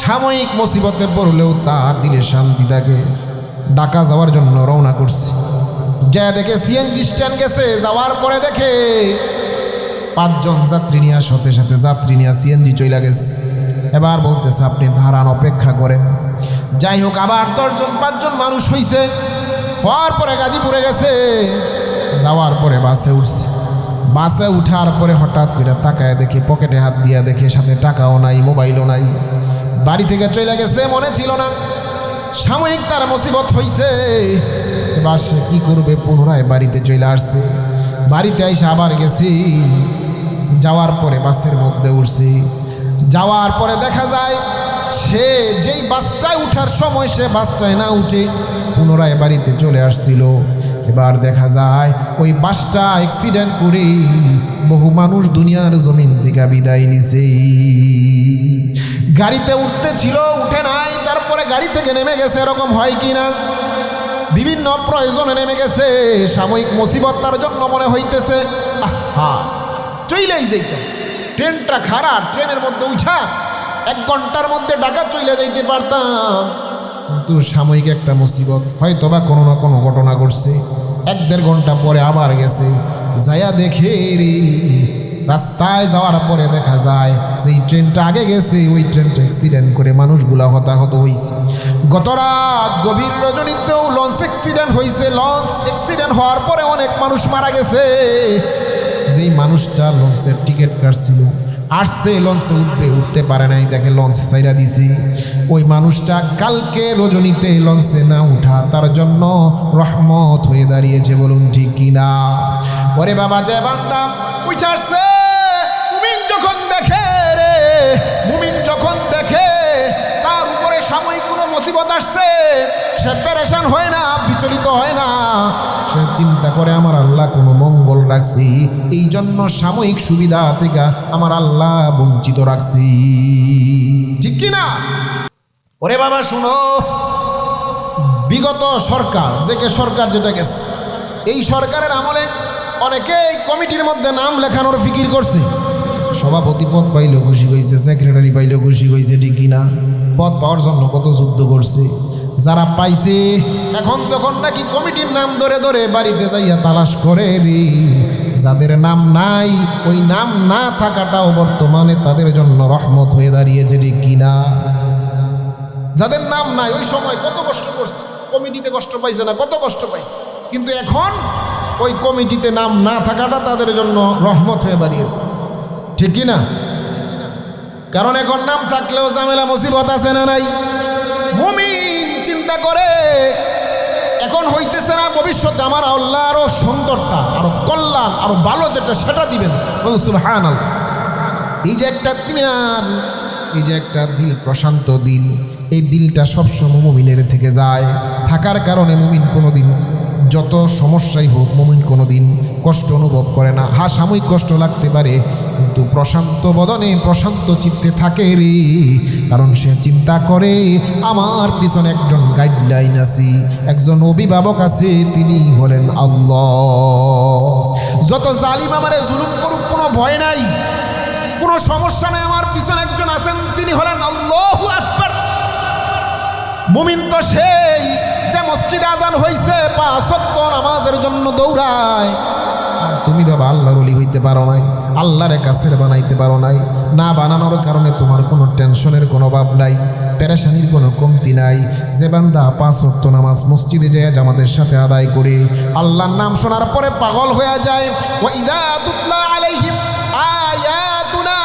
সাময়িক মুসিবতে পড়লেও তার দিলে শান্তি থাকে। ঢাকা যাওয়ার জন্য রওনা করছি, যা দেখে সিএনজি স্ট্যান্ড গেছে, যাওয়ার পরে দেখে 5 জন যাত্রী নিয়ে সাথে সাথে যাত্রী নিয়ে সিএনজি চলে গেছে। এবার বলতেছে আপনি দাঁড়ান, অপেক্ষা করেন। যাই হোক, আবার 10 জন 5 জন মানুষ হইছে, হওয়ার পরে গাজীপুরে গেছে। যাওয়ার পরে বাসে উঠছে, বাসে উঠার পরে হঠাৎ করে তাকায় দেখি পকেটে হাত দিয়া দেখে সাথে টাকাও নাই, মোবাইলও নাই। বাড়ি থেকে চলে গেছে, মনে ছিল না। সাময়িক তার মুসিবত হইছে, এবার সে কী করবে, পুনরায় বাড়িতে চলে আসছে। বাড়িতে এসে আবার গেছি, যাওয়ার পরে বাসের মধ্যে উঠছি। যাওয়ার পরে দেখা যায় সে যেই বাসটায় উঠার সময় সে বাসটায় না উঠে পুনরায় বাড়িতে চলে আসছিল। এবার দেখা যায় ওই বাসটা অ্যাক্সিডেন্ট করে বহু মানুষ দুনিয়ার জমিন থেকে বিদায় নিছে। গাড়িতে উঠতে ছিল, উঠে নাই, তারপরে গাড়ি থেকে নেমে গেছে, এরকম হয় কি না? বিভিন্ন প্রয়োজনে নেমে গেছে, সাময়িক মুসিবত তার জন্য মনে হইতেছে আহা চইলেই যাইতাম, ট্রেনটা খারাপ, ট্রেনের মধ্যে উঠা 1 ঘন্টার মধ্যে ঢাকা চলে যাইতে পারতাম। কিন্তু সাময়িক একটা মুসিবত, হয়তো বা কোনো না কোনো ঘটনা ঘটছে। 1-1.5 ঘন্টা পরে আবার গেছে, যাইয়া দেখে রে রাস্তায় যাওয়ার পরে দেখা যায় যেই ট্রেনটা আগে গেছে ওই ট্রেনটা অ্যাক্সিডেন্ট করে মানুষগুলা হতাহত হয়েছে। গত রাত গভীর রজনীতেও লঞ্চ অ্যাক্সিডেন্ট হয়েছে। লঞ্চ অ্যাক্সিডেন্ট হওয়ার পরে অনেক মানুষ মারা গেছে। যেই মানুষটা লঞ্চের টিকিট কাটছিল, আসছে লঞ্চে উঠতে পারে নাই, দেখে লঞ্চ ছাইরা দিছি। ওই মানুষটা কালকে রজনীতে লঞ্চে না উঠা তার জন্য রহমত হয়ে দাঁড়িয়েছে, বলুন ঠিক কিনা? ওরে বাবা, যে বান্দা উঠাচ্ছে, মুমিন যখন দেখে রে, মুমিন যখন দেখে তার উপরে সাময়িক কোনো মুসিবত আসছে, সে পেরেশান হয় না, বিচলিত হয় না। সে চিন্তা করে আমার আল্লাহ কোনো মঙ্গল রাখছি, এই জন্য সাময়িক সুবিধা থেকে আমার আল্লাহ বঞ্চিত রাখছি, ঠিক কিনা? ওরে বাবা শুনো, বিগত সরকার সরকার যেটা গেছে, এই সরকারের আমলে অনেকেই কমিটির মধ্যে নাম লেখানোর ফিকির করছে। সভাপতি পদ পাইলেও খুশি হয়েছে, সেক্রেটারি পাইলেও খুশি হয়েছে, ঠিক কিনা? পদ পাওয়ার জন্য কত যুদ্ধ করছে। যারা পাইছে এখন যখন নাকি কমিটির নাম ধরে ধরে বাড়িতে যাইয়া তালাশ করে রে, যাদের নাম নাই ওই নাম না থাকাটাও বর্তমানে তাদের জন্য রহমত হয়ে দাঁড়িয়েছে, ঠিক কিনা? যাদের নাম নাই ওই সময় কত কষ্ট করছে, কমিটিতে কষ্ট পাইছে না, কত কষ্ট পাইছে, কিন্তু এখন ওই কমিটিতে নাম না থাকাটা তাদের জন্য রহমত হয়ে দাঁড়িয়েছে, ঠিক কিনা? কারণ এখন নাম থাকলেও ঝামেলা মুসিবত আছে না নাই? মুমিন চিন্তা করে এখন হইতেছে না, ভবিষ্যতে আমার আল্লাহ আরো সুন্দরটা, আরো কল্যাণ, আরো ভালো যেটা সেটা দিবেন, বলুন সুবহানাল্লাহ। এই যে একটা ইত্মিনান, এই যে একটা দিল প্রশান্ত দিল, এই দিলটা সবসময় মুমিনের থেকে যায়। থাকার কারণে মুমিন কোনোদিন যত সমস্যাই হোক মুমিন কোনোদিন কষ্ট অনুভব করে না। হ্যাঁ, সাময়িক কষ্ট লাগতে পারে, কিন্তু প্রশান্ত বদনে প্রশান্ত চিত্তে থাকে রে, কারণ সে চিন্তা করে আমার পিছনে একজন গাইডলাইন আছে, একজন অভিভাবক আছে, তিনি হলেন আল্লাহ। যত জালিম আমারে জুলুম করুক কোনো ভয় নাই, কোনো সমস্যা নাই, আমার পিছনে একজন আছেন, তিনি হলেন আল্লাহু আকবার। মুমিন তো সেই যে মসজিদে আজান হইছে 5 ওয়াক্ত নামাজের জন্য দৌড়ায়। আর তুমি বাবা আল্লাহর ওলি হইতে পারো নাই, আল্লাহরে কাছের বানাইতে পারো নাই। না বানানোর কারণে তোমার কোনো টেনশনের কোনো অভাব নাই, পেরেশানির কোনো কমতি নাই। যে বান্দা 5 ওয়াক্ত নামাজ মসজিদে যায় জামাতের সাথে আদায় করে আল্লাহর নাম শোনার পরে পাগল হয়ে যায়। ওয়া ইযা তুতলা আলাইহিম আয়াতুনা,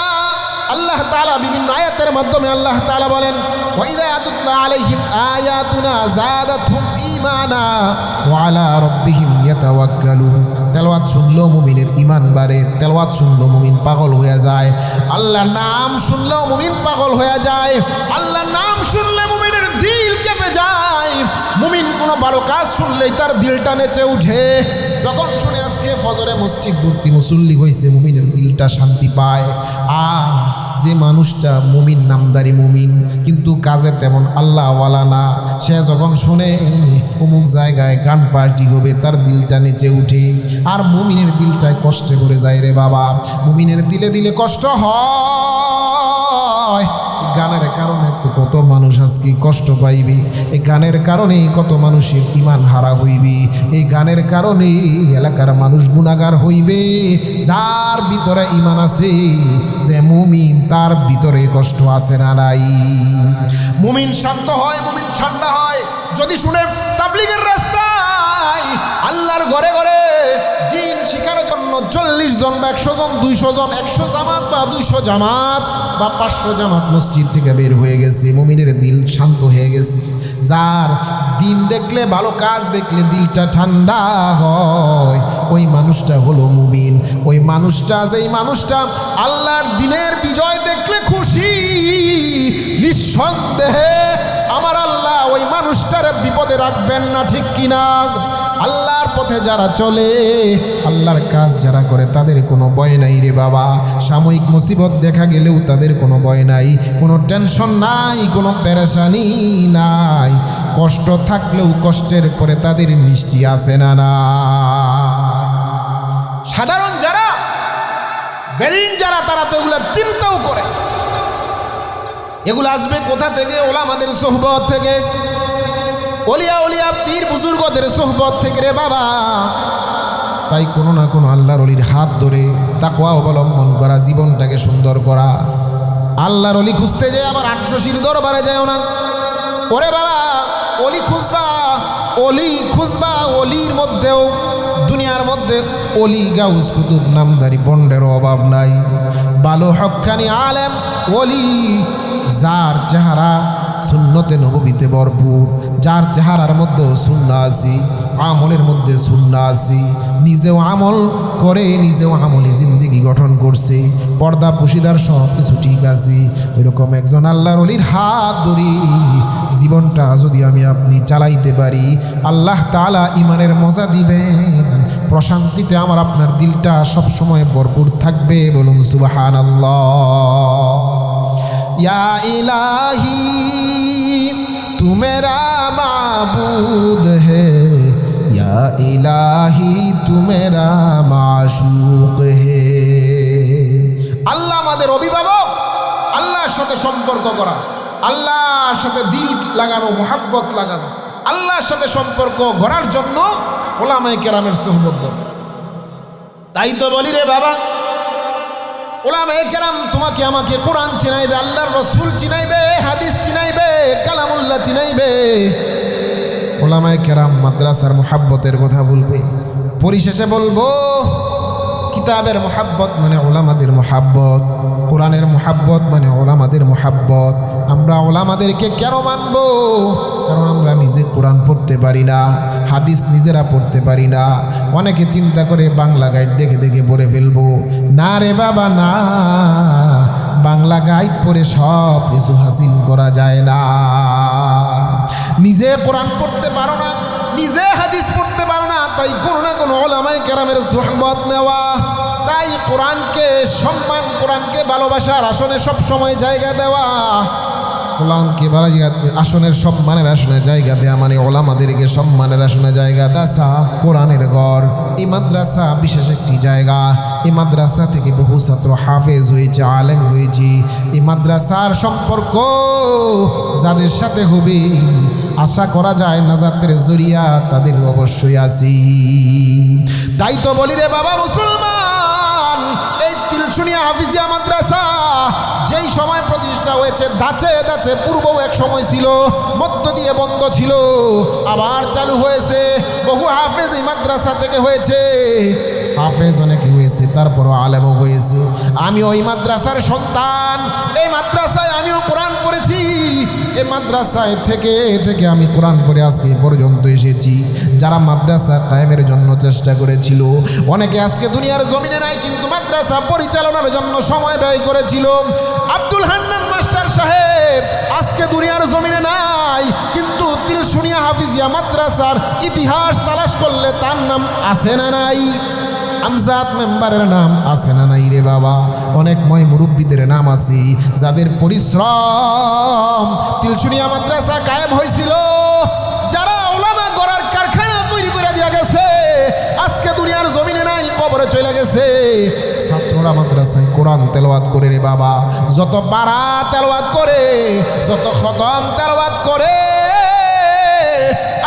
আল্লাহ তাআলা বিভিন্ন আয়াতের মাধ্যমে আল্লাহ তাআলা বলেন ওয়া ইযা তুতলা আলাইহিম আয়াতুনা যাদাতহুম ঈমানা, ওয়া আলা রাব্বিহিম ইয়াতাওয়াক্কালুন। তেলাওয়াত শুনলেও মুমিনের ঈমান বাড়ে, তেলাওয়াত শুনলেও মুমিন পাগল হয়ে যায়, আল্লাহর নাম শুনলেও মুমিন পাগল হয়ে যায়, আল্লাহর নাম শুনলে মুমিনের দিল কেঁপে যায়। মুমিন কোনো ভালো কাজ শুনলেই তার দিলটা নেচে উঠে। যখন শুনে আজকে ফজরে মসজিদ ভর্তি মুসল্লি হয়েছে, মুমিনের দিলটা শান্তি পায়। আর যে মানুষটা মুমিন, নামদারি মুমিন কিন্তু কাজে তেমন আল্লাহওয়ালা না, সে যখন শুনে অমুক জায়গায় গান পার্টি হবে, তার দিলটা নেচে উঠে। আর মুমিনের দিলটায় কষ্টে করে যায় রে বাবা, মুমিনের দিলে দিলে কষ্ট হয়। গানের কারণে তো কত মানুষ আজকে কষ্ট পাইবে, এই গানের কারণে কত মানুষের ঈমান হারা হইবে, এই গানের কারণে এলাকার মানুষ গুনাহগার হইবে। যার ভিতরে ঈমান আছে, যে মুমিন, তার ভিতরে কষ্ট আছে না নাই? মুমিন শান্ত হয়, মুমিন ঠান্ডা হয় যদি শুনে তাবলীগের রাস্তায় আল্লাহর ঘরে ঘরে দিন শিখানোর জন্য 40 জন বা 100 জন, 200 জন, 100 জামাত বা 200 জামাত বা 500 জামাত মসজিদ থেকে বের হয়ে গেছে, মুমিনের দিল শান্ত হয়ে গেছে। যার দিন দেখলে, ভালো কাজ দেখলে দিলটা ঠান্ডা হয়, ওই মানুষটা হলো মুমিন। ওই মানুষটা, যেই মানুষটা আল্লাহর দিনের বিজয় দেখলে খুশি, নিঃসন্দেহে আমার আল্লাহ ওই মানুষটার বিপদে রাখবেন না, ঠিক কিনা? আল্লাহর পথে যারা চলে, আল্লাহর কাজ যারা করে, তাদের কোনো ভয় নাই রে বাবা। সাময়িক মুসিবত দেখা গেলেও তাদের কোনো ভয় নাই, কোনো টেনশন নাই, কোনো পেরেশানি নাই। কষ্ট থাকলেও কষ্টের পরে তাদের মিষ্টি আসে না। না সাধারণ যারা, বেরিন যারা, তারা তো এগুলো চিন্তাও করে। এগুলো আসবে কোথা থেকে? ওলামাদের সোহবত থেকে, ওলিয়া ওলিয়া পীর বুজুর্গদের সোহবত থেকে রে বাবা। তাই কোনো না কোনো আল্লাহর ওলির হাত ধরে তাকওয়া অবলম্বন করা, জীবনটাকে সুন্দর করা। আল্লাহর ওলি খুঁজতে যায় আবার 800 দরবারে যাও না ওরে বাবা। ওলি খুঁজবা, ওলি খুঁজবা, ওলির মধ্যেও, দুনিয়ার মধ্যে ওলি গাউস কুতুব নামদারি বন্ডেরও অভাব নাই। ভালো হক্কানি আলেম ওলি, যার চেহারা সুন্নতে নববীতে ভরপুর, যার চেহারার মধ্যেও সুন্নাহ আছে, আমলের মধ্যে সুন্নাহ আছে, নিজেও আমল করে, নিজেও আমলি জিন্দেগি গঠন করছে, পর্দা পুশিদার সব কিছু ঠিক আছে। এরকম একজন আল্লাহর ওলির হাত ধরি জীবনটা যদি আমি আপনি চালাইতে পারি, আল্লাহ তাআলা ঈমানের মজা দিবেন, প্রশান্তিতে আমার আপনার দিলটা সব সময় ভরপুর থাকবে। বলুন সুবহানাল্লাহ। या इलाही तू मेरा माबूद है, या इलाही तू मेरा माशूक है। আল্লাহ আমাদের অভিভাবক, আল্লাহর সাথে সম্পর্ক করা, আল্লাহর সাথে দিল লাগানো, মোহাব্বত লাগানো, আল্লাহর সাথে সম্পর্ক গড়ার জন্য ওলামায়ে কেরামের সোহবত দরকার। তাই তো বলি রে বাবা, ওলামায়ে কেরাম তোমাকে আমাকে কোরআন চিনাইবে, আল্লাহর রসুল চিনাইবে, হাদিস চিনাইবে, কালামুল্লাহ চিনাইবে। ওলামায়ে কেরাম মাদ্রাসার মোহাব্বতের কথা বলবে, পরিশেষে বলবো কিতাবের মোহাব্বত মানে ওলামাদের মোহাব্বত, কোরআনের মোহাব্বত মানে ওলামাদের মোহাব্বত। আমরা ওলামাদেরকে কেন মানব? কারণ আমরা নিজে কোরআন পড়তে পারি না, হাদিস নিজেরা পড়তে পারি না। অনেকে চিন্তা করে বাংলা গাইড দেখে দেখে পড়ে ফেলবো। না রে বাবা না, বাংলা গাইড পড়ে সব কিছু হাসিল করা যায় না। নিজে কোরআন পড়তে পারো না, নিজে হাদিস পড়তে পারো না, তাই কোনো না কোনো ওলামায়ে কেরামের সোহবত নেওয়া। তাই কোরআনকে সম্মান, কোরআনকে ভালোবাসার আসনে সব সময় জায়গা দেওয়া, কোরআনকে আসনের সম্মানের আসনে জায়গা দেওয়া মানে ওলামাদেরকে সম্মানের আসনে জায়গা দেওয়া। কোরআনের ঘর, এই মাদ্রাসা বিশেষ একটি জায়গা। এই মাদ্রাসা থেকে বহু ছাত্র হাফেজ হয়েছে, আলেম হয়েছে। এই মাদ্রাসার সম্পর্ক যাদের সাথে হবে আশা করা যায় নাজাতের জরিয়া তাদের অবশ্যই আছি। তাই তো বলি রে বাবা মুসলমান, এই তিলশুনিয়া হাফিজিয়া মাদ্রাসা যেই সময় প্রতিষ্ঠা হয়েছে, ধাঁচে ধাঁচে পূর্বও এক সময় ছিল, মধ্য দিয়ে বন্ধ ছিল, আবার চালু হয়েছে। বহু হাফেজ এই মাদ্রাসা থেকে হয়েছে, হাফেজ অনেকে হয়েছে। গেছে, তারপরও আলেমও হয়েছে। আমি ওই মাদ্রাসার সন্তান, এই মাদ্রাসায় আমিও কোরআন পড়েছি, এই মাদ্রাসায় থেকে থেকে আমি কোরআন পড়ে আজকে পর্যন্ত এসেছি। যারা মাদ্রাসা কায়েমের জন্য চেষ্টা করেছিল, অনেকে আজকে দুনিয়ার জমিনে নাই, কিন্তু মাদ্রাসা পরিচালনার জন্য সময় ব্যয় করেছিল। আব্দুল হান্নান মাস্টার সাহেব আজকে দুনিয়ার জমিনে নাই, কিন্তু তিলশুনিয়া হাফিজিয়া মাদ্রাসার ইতিহাস তালাশ করলে তার নাম আছে না নাই? আমজাদ মেম্বারের নাম আছে না নাই রে বাবা? অনেক মুরব্বীদের নাম আছে, যাদের পরিশ্রম তিলশুনিয়া মাদ্রাসা কায়েম হয়েছিল, যারা ওলামা গড়ার কারখানা তৈরি করে দিয়া গেছে, আজকে দুনিয়ার জমিনে নাই, কবরে চলে গেছে। ছাত্ররা মাদ্রাসায় কোরআন তেলাওয়াত করে রে বাবা, যত পারা তেলাওয়াত করে, যত খতম তেলাওয়াত করে।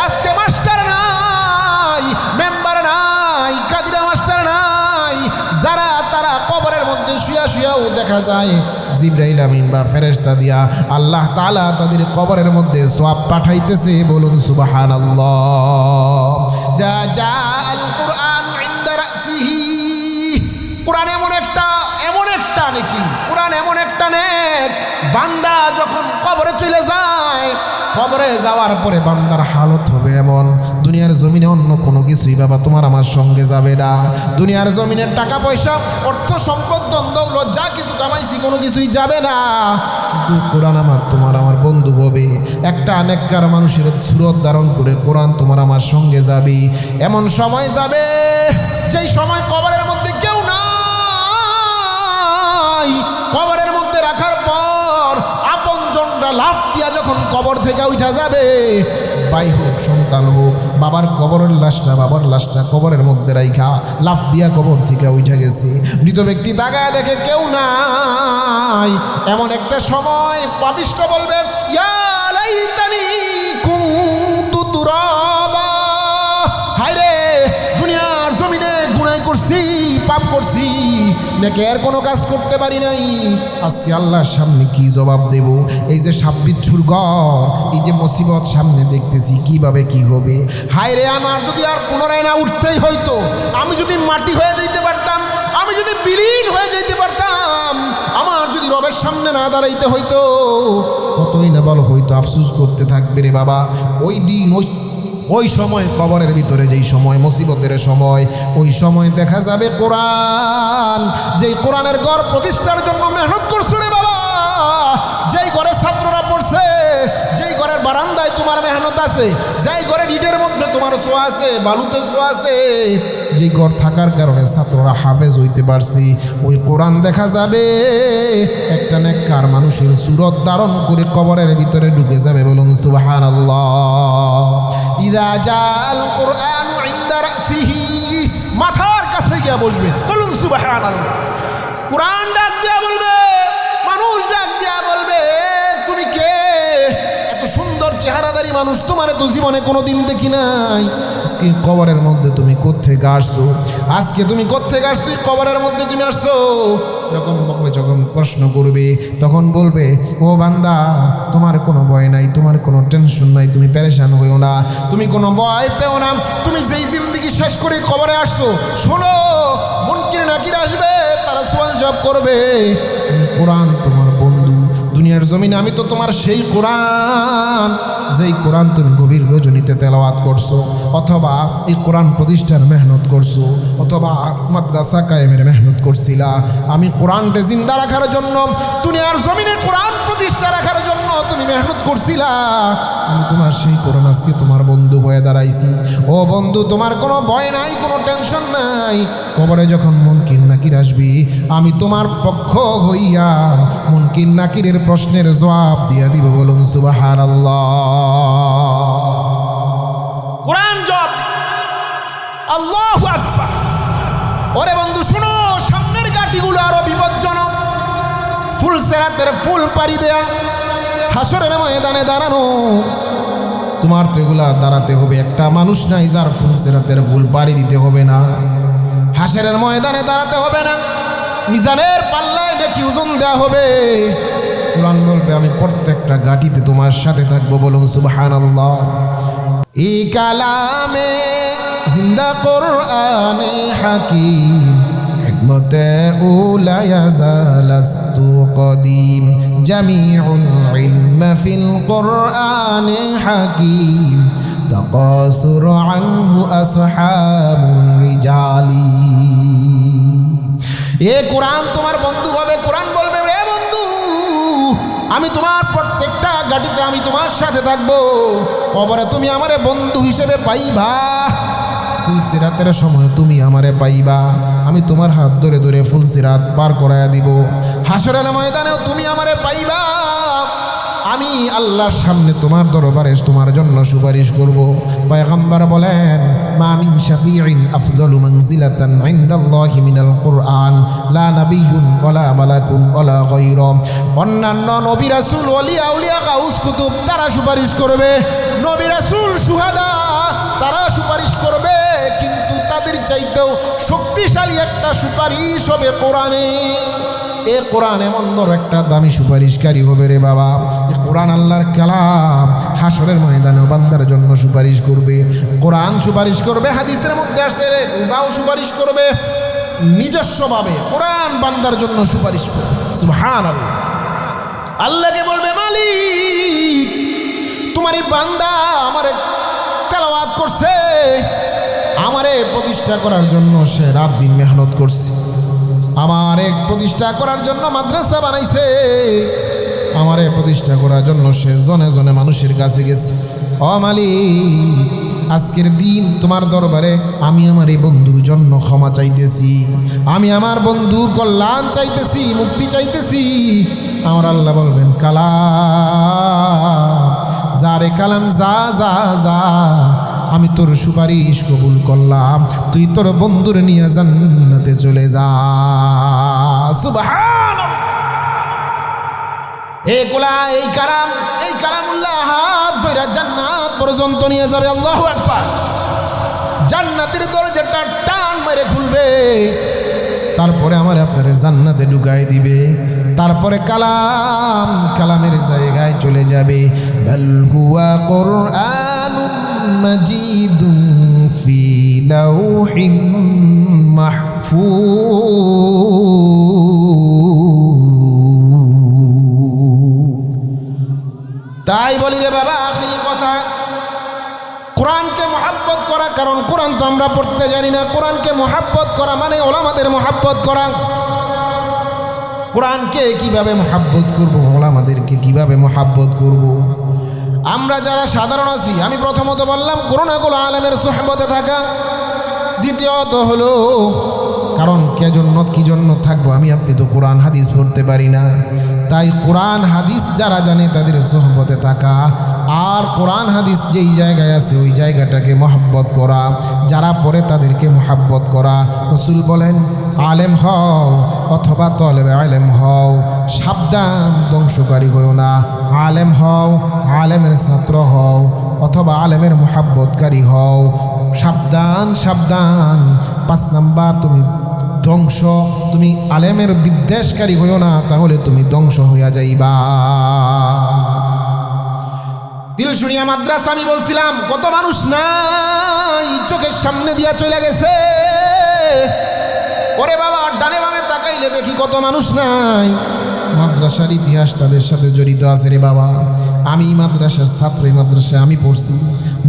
আজকে মাস্টার নাই, মেম্বার নাই, কাদিরা মাস্টার নাই, যারা তারা কবরের মধ্যে শুয়া শুয়াও দেখা যায় জিবরাইল আমিন বা ফেরেশতা দিয়া আল্লাহ তাআলা তাদের কবরের মধ্যে সওয়াব পাঠাইতেছে। বলুন সুবহানাল্লাহ। দাজাল কুরআন ইনদা রাসিহি। কুরআন এমন একটা নেকি, কুরআন এমন একটা নেক, বান্দা যখন কবরে চলে যায়, কবরে যাওয়ার পরে বান্দার হালত হবে এমন, দুনিয়ার জমিনে অন্য কোনো কিছুই বাবা তোমার আমার সঙ্গে যাবে না। দুনিয়ার জমিনের টাকা পয়সা, অর্থ সম্পদ, ধন দৌলত যা কিছু কামাইছি কোনো কিছুই যাবে না, কিন্তু কোরআন আমার তোমার আমার বন্ধু হবে। একটা নেককার মানুষের সুরত ধারণ করে কোরআন তোমার আমার সঙ্গে যাবে। এমন সময় যাবে যেই সময় কবরের মধ্যে কেউ নাই, কবরের মধ্যে রাখার পর আপনজনরা লাফ দিয়া যখন কবর থেকে উঠা যাবে, ভাই হোক সন্তান হোক, বাবার কবরের লাশটা, বাবার লাশটা কবরের মধ্যে রাইখা লাফ দিয়া কবর থেকে উঠা গেছে। মৃত ব্যক্তি তাকায় দেখে কেউ নাই। এমন একটা সময় পাপিষ্ঠ বলবে, ইয়া লাইতানি কুনতু তুরাবা। হায়রে, দুনিয়ার জমিনে গুনাহ করছি, পাপ করছি, নেকের কোনো কাজ করতে পারি নাই, আজকে আল্লাহর সামনে কি জবাব দেব? এই যে সাববিচ্ছুর ঘর, এই যে মুসিবত সামনে দেখতেছি, কিভাবে কি হবে? হায় রে, আমার যদি আর পুনরায় না উঠতেই হইতো, আমি যদি মাটি হয়ে যেতে পারতাম, আমি যদি বিলীন হয়ে যেতে পারতাম, আমার যদি রবের সামনে না দাঁড়াইতে হইতো, কতই না ভালো হইতো। আফসোস করতে থাকবে রে বাবা। ওই দিন ওই সময় কবরের ভিতরে যেই সময় মুসিবতের সময়, ওই সময় দেখা যাবে কোরআন, যেই কোরআনের ঘর প্রতিষ্ঠার জন্য মেহনত করছো রে বাবা, যেই ঘরে ছাত্ররা পড়ছে, যেই ঘরের বারান্দায় তোমার মেহনত আছে, যেই ঘরের ইটের মধ্যে তোমার ছোঁয়া আছে, বালুতে ছোঁয়া আছে, যেই ঘর থাকার কারণে ছাত্ররা হাফেজ হইতে পারছি, ওই কোরআন দেখা যাবে একটা নেককার মানুষের সুরত ধারণ করে কবরের ভিতরে ঢুকে যাবে। বলুন সুবহানাল্লাহ। ইযা জাল কুরআনু ইনদা রাসিহি, মাথার কাছে গিয়া বসবে। বলুন সুবহানাল্লাহ। কুরআন ডাক দিয়া বলবে, মানুষ ডাক দিয়া বলবে, তুমি কে? এত সুন্দর চেহারাদারি মানুষ তোমারে তো জীবনে কোনোদিন দেখি নাই। আজকে কবরের মধ্যে তুমি কোত্থেকে আসছো? আজকে তুমি কোত্থেকে আসছো? কবরের মধ্যে তুমি আসছো। এরকম যখন প্রশ্ন করবে, তখন বলবে, ও বান্দা, তোমার কোনো ভয় নাই, তোমার কোনো টেনশন নাই, তুমি পেরেশান হইও না, তুমি কোনো ভয় পেও না। তুমি যেই জিন্দেগি শেষ করে কবরে আসছো, শোনো, মুনকির নাকির আসবে, তারা সওয়াল জবাব করবে। কোরআন তোমার বন্ধু। দুনিয়ার জমিনে আমি তো তোমার সেই কোরআন, যেই কোরআন তুমি গভীর রজনীতে তেলাওয়াত করছো, অথবা এই কোরআন প্রতিষ্ঠার মেহনত করছো, অথবা মাদ্রাসা কায়েমের মেহনত করছিলা। আমি কোরআনকে জিন্দা রাখার জন্য, দুনিয়ার জমিনে কোরআন প্রতিষ্ঠা রাখার জন্য তুমি মেহনত করছিলা। আমি তোমার সেই কোরআন আজকে তোমার বন্ধু হয়ে দাঁড়াইছি। ও বন্ধু, তোমার কোনো ভয় নাই, কোনো টেনশন নাই। কবরে যখন মুনকির নাকির আসবি, আমি তোমার পক্ষ হইয়া মুনকির নাকিরের প্রশ্নের জবাব দিয়া দিব। বলুন সুবহানাল্লাহ। কোরআন জবাব দিবে। আল্লাহু আকবার। ওরে বন্ধু শুনো, সামনের গাটিগুলো আরো বিপজ্জনক। ফুল সেরাতের ফুল পাড়ি দেয়া, হাসরের ময়দানে দাঁড়ানো। তোমার তো এগুলা দাঁড়াতে হবে। একটা মানুষ নাই যার ফুল সেরাতের ফুল পাড়ি দিতে হবে না, হাসরের ময়দানে দাঁড়াতে হবে না, মিজানের পাল্লায় নেকি ওজন দেয়া হবে। কোরআন বলবে, আমি প্রত্যেকটা গাটিতে তোমার সাথে থাকবো। বলুন সুবহানাল্লাহ। এই কালামে জিন্দা কোরআনে হাকিম, متاع لا يزال قديم جميع العلم في القرآن حكيم تقاصر عنه أصحاب الرجال এ কোরআন তোমার বন্ধু হবে কোরআন বলবে রে বন্ধু আমি তোমার প্রত্যেকটা গাড়িতে আমি তোমার সাথে থাকবো কবরে তুমি আমারে বন্ধু হিসেবে পাইবা ফুলসিরাতের সময় তুমি আমারে পাইবা আমি তোমার হাত ধরে ধরে ফুলসিরাত পার করায়া দিব হাসরের ময়দানেও তুমি আমারে পাইবা আমি আল্লাহর সামনে তোমার দরবারে তোমার জন্য সুপারিশ করব পয়গম্বর বলেন মা মিন শাফিঈন আফদালু মানজিলাতান ইনদাল্লাহি মিনাল কুরআন লা নাবিয়্যুন ওয়ালা মালাকুন ওয়ালা গায়রুম অন্যান্য নবী রাসূল ওলি আউলিয়া গাউস কুতুব তারা সুপারিশ করবে নবী রাসূল শুহাদা তারা সুপারিশ করবে কিন্তু তাদের চাইতেও শক্তিশালী একটা সুপারিশ হবে কোরআনে এ কোরআন এমন বড় একটা দামি সুপারিশকারী হবে রে বাবা এ কোরআন আল্লাহর কালাম হাসরের ময়দানে বান্দার জন্য সুপারিশ করবে কোরআন সুপারিশ করবে হাদিসের মধ্যে আসছে রে যাও সুপারিশ করবে নিজস্বভাবে কোরআন বান্দার জন্য সুপারিশ করবে সুবহানাল্লাহ আল্লাহকে বলবে মালিক তোমার এই বান্দা আমারে তেলাওয়াত করছে আমারে প্রতিষ্ঠা করার জন্য সে রাত দিন মেহনত করছে আমার এক প্রতিষ্ঠা করার জন্য মাদ্রাসা বানাইছে আমারে প্রতিষ্ঠা করার জন্য সে জনে জনে মানুষের কাছে গেছে ও মালিক আজকের দিন তোমার দরবারে আমি আমার এই বন্ধুর জন্য ক্ষমা চাইতেছি আমি আমার বন্ধুর কল্যাণ চাইতেছি মুক্তি চাইতেছি আমার আল্লাহ বলবেন কালাম যারে কালাম যা যা যা আমি তোর সুপারিশ কবুল করলাম তুই তোর বন্ধুর নিয়ে জান্নাতে চলে যা সুবহানাল্লাহ এই কালামুল্লাহ হাত ধরে জান্নাত পর্যন্ত নিয়ে যাবে আল্লাহু আকবার জান্নাতের দরজাটা টান মেরে খুলবে তারপরে আমার আপনারে জান্নাতে ঢুকাই দিবে তারপরে কালামের জায়গায় চলে যাবে বাল হুয়া কুরআনুম মাজিদুন ফি লাউহিম মাহফুজ তাই বলি রে বাবা আখেরি কথা কোরআনকে মহব্বত করা কারণ কোরআন তো আমরা পড়তে জানি না কোরআনকে মহব্বত করা মানে ওলামাদের মহব্বত করা কোরআনকে কিভাবে মহব্বত করব ওলামাদেরকে কিভাবে মহব্বত করব আমরা যারা সাধারণ আছি আমি প্রথমত বললাম করোনাগুলো আলেমের সুহবতে থাকা দ্বিতীয়ত হলো কারণ কি জন্য থাকবো আমি আপনি তো কোরআন হাদিস পড়তে পারি না তাই কোরআন হাদিস যারা জানে তাদের সুহবতে থাকা আর কোরআন হাদিস যেই জায়গায় আছে ওই জায়গাটাকে মহব্বত করা যারা পড়ে তাদেরকে মহব্বত করা রাসূল বলেন আলেম হও অথবা তলেবে আলেম হও সাবধান ধ্বংসকারী হও না আলেম হও আলেমের ছাত্র হও অথবা আলেমের মহব্বতকারী হও সাবধান সাবধান 5 নাম্বার তুমি আলেমের বিদ্বেষকারী হইও না তাহলে তুমি ধ্বংস হইয়া যাইবা দিলশুনিয়া মাদ্রাসা আমি বলছিলাম কত মানুষ নাই চোখের সামনে দিয়া চলে গেছে ওরে বাবা ডানে বামে তাকাইলে দেখি কত মানুষ নাই মাদ্রাসার ইতিহাস তাদের সাথে জড়িত আছে রে বাবা আমি মাদ্রাসার ছাত্র এই মাদ্রাসায় আমি পড়ছি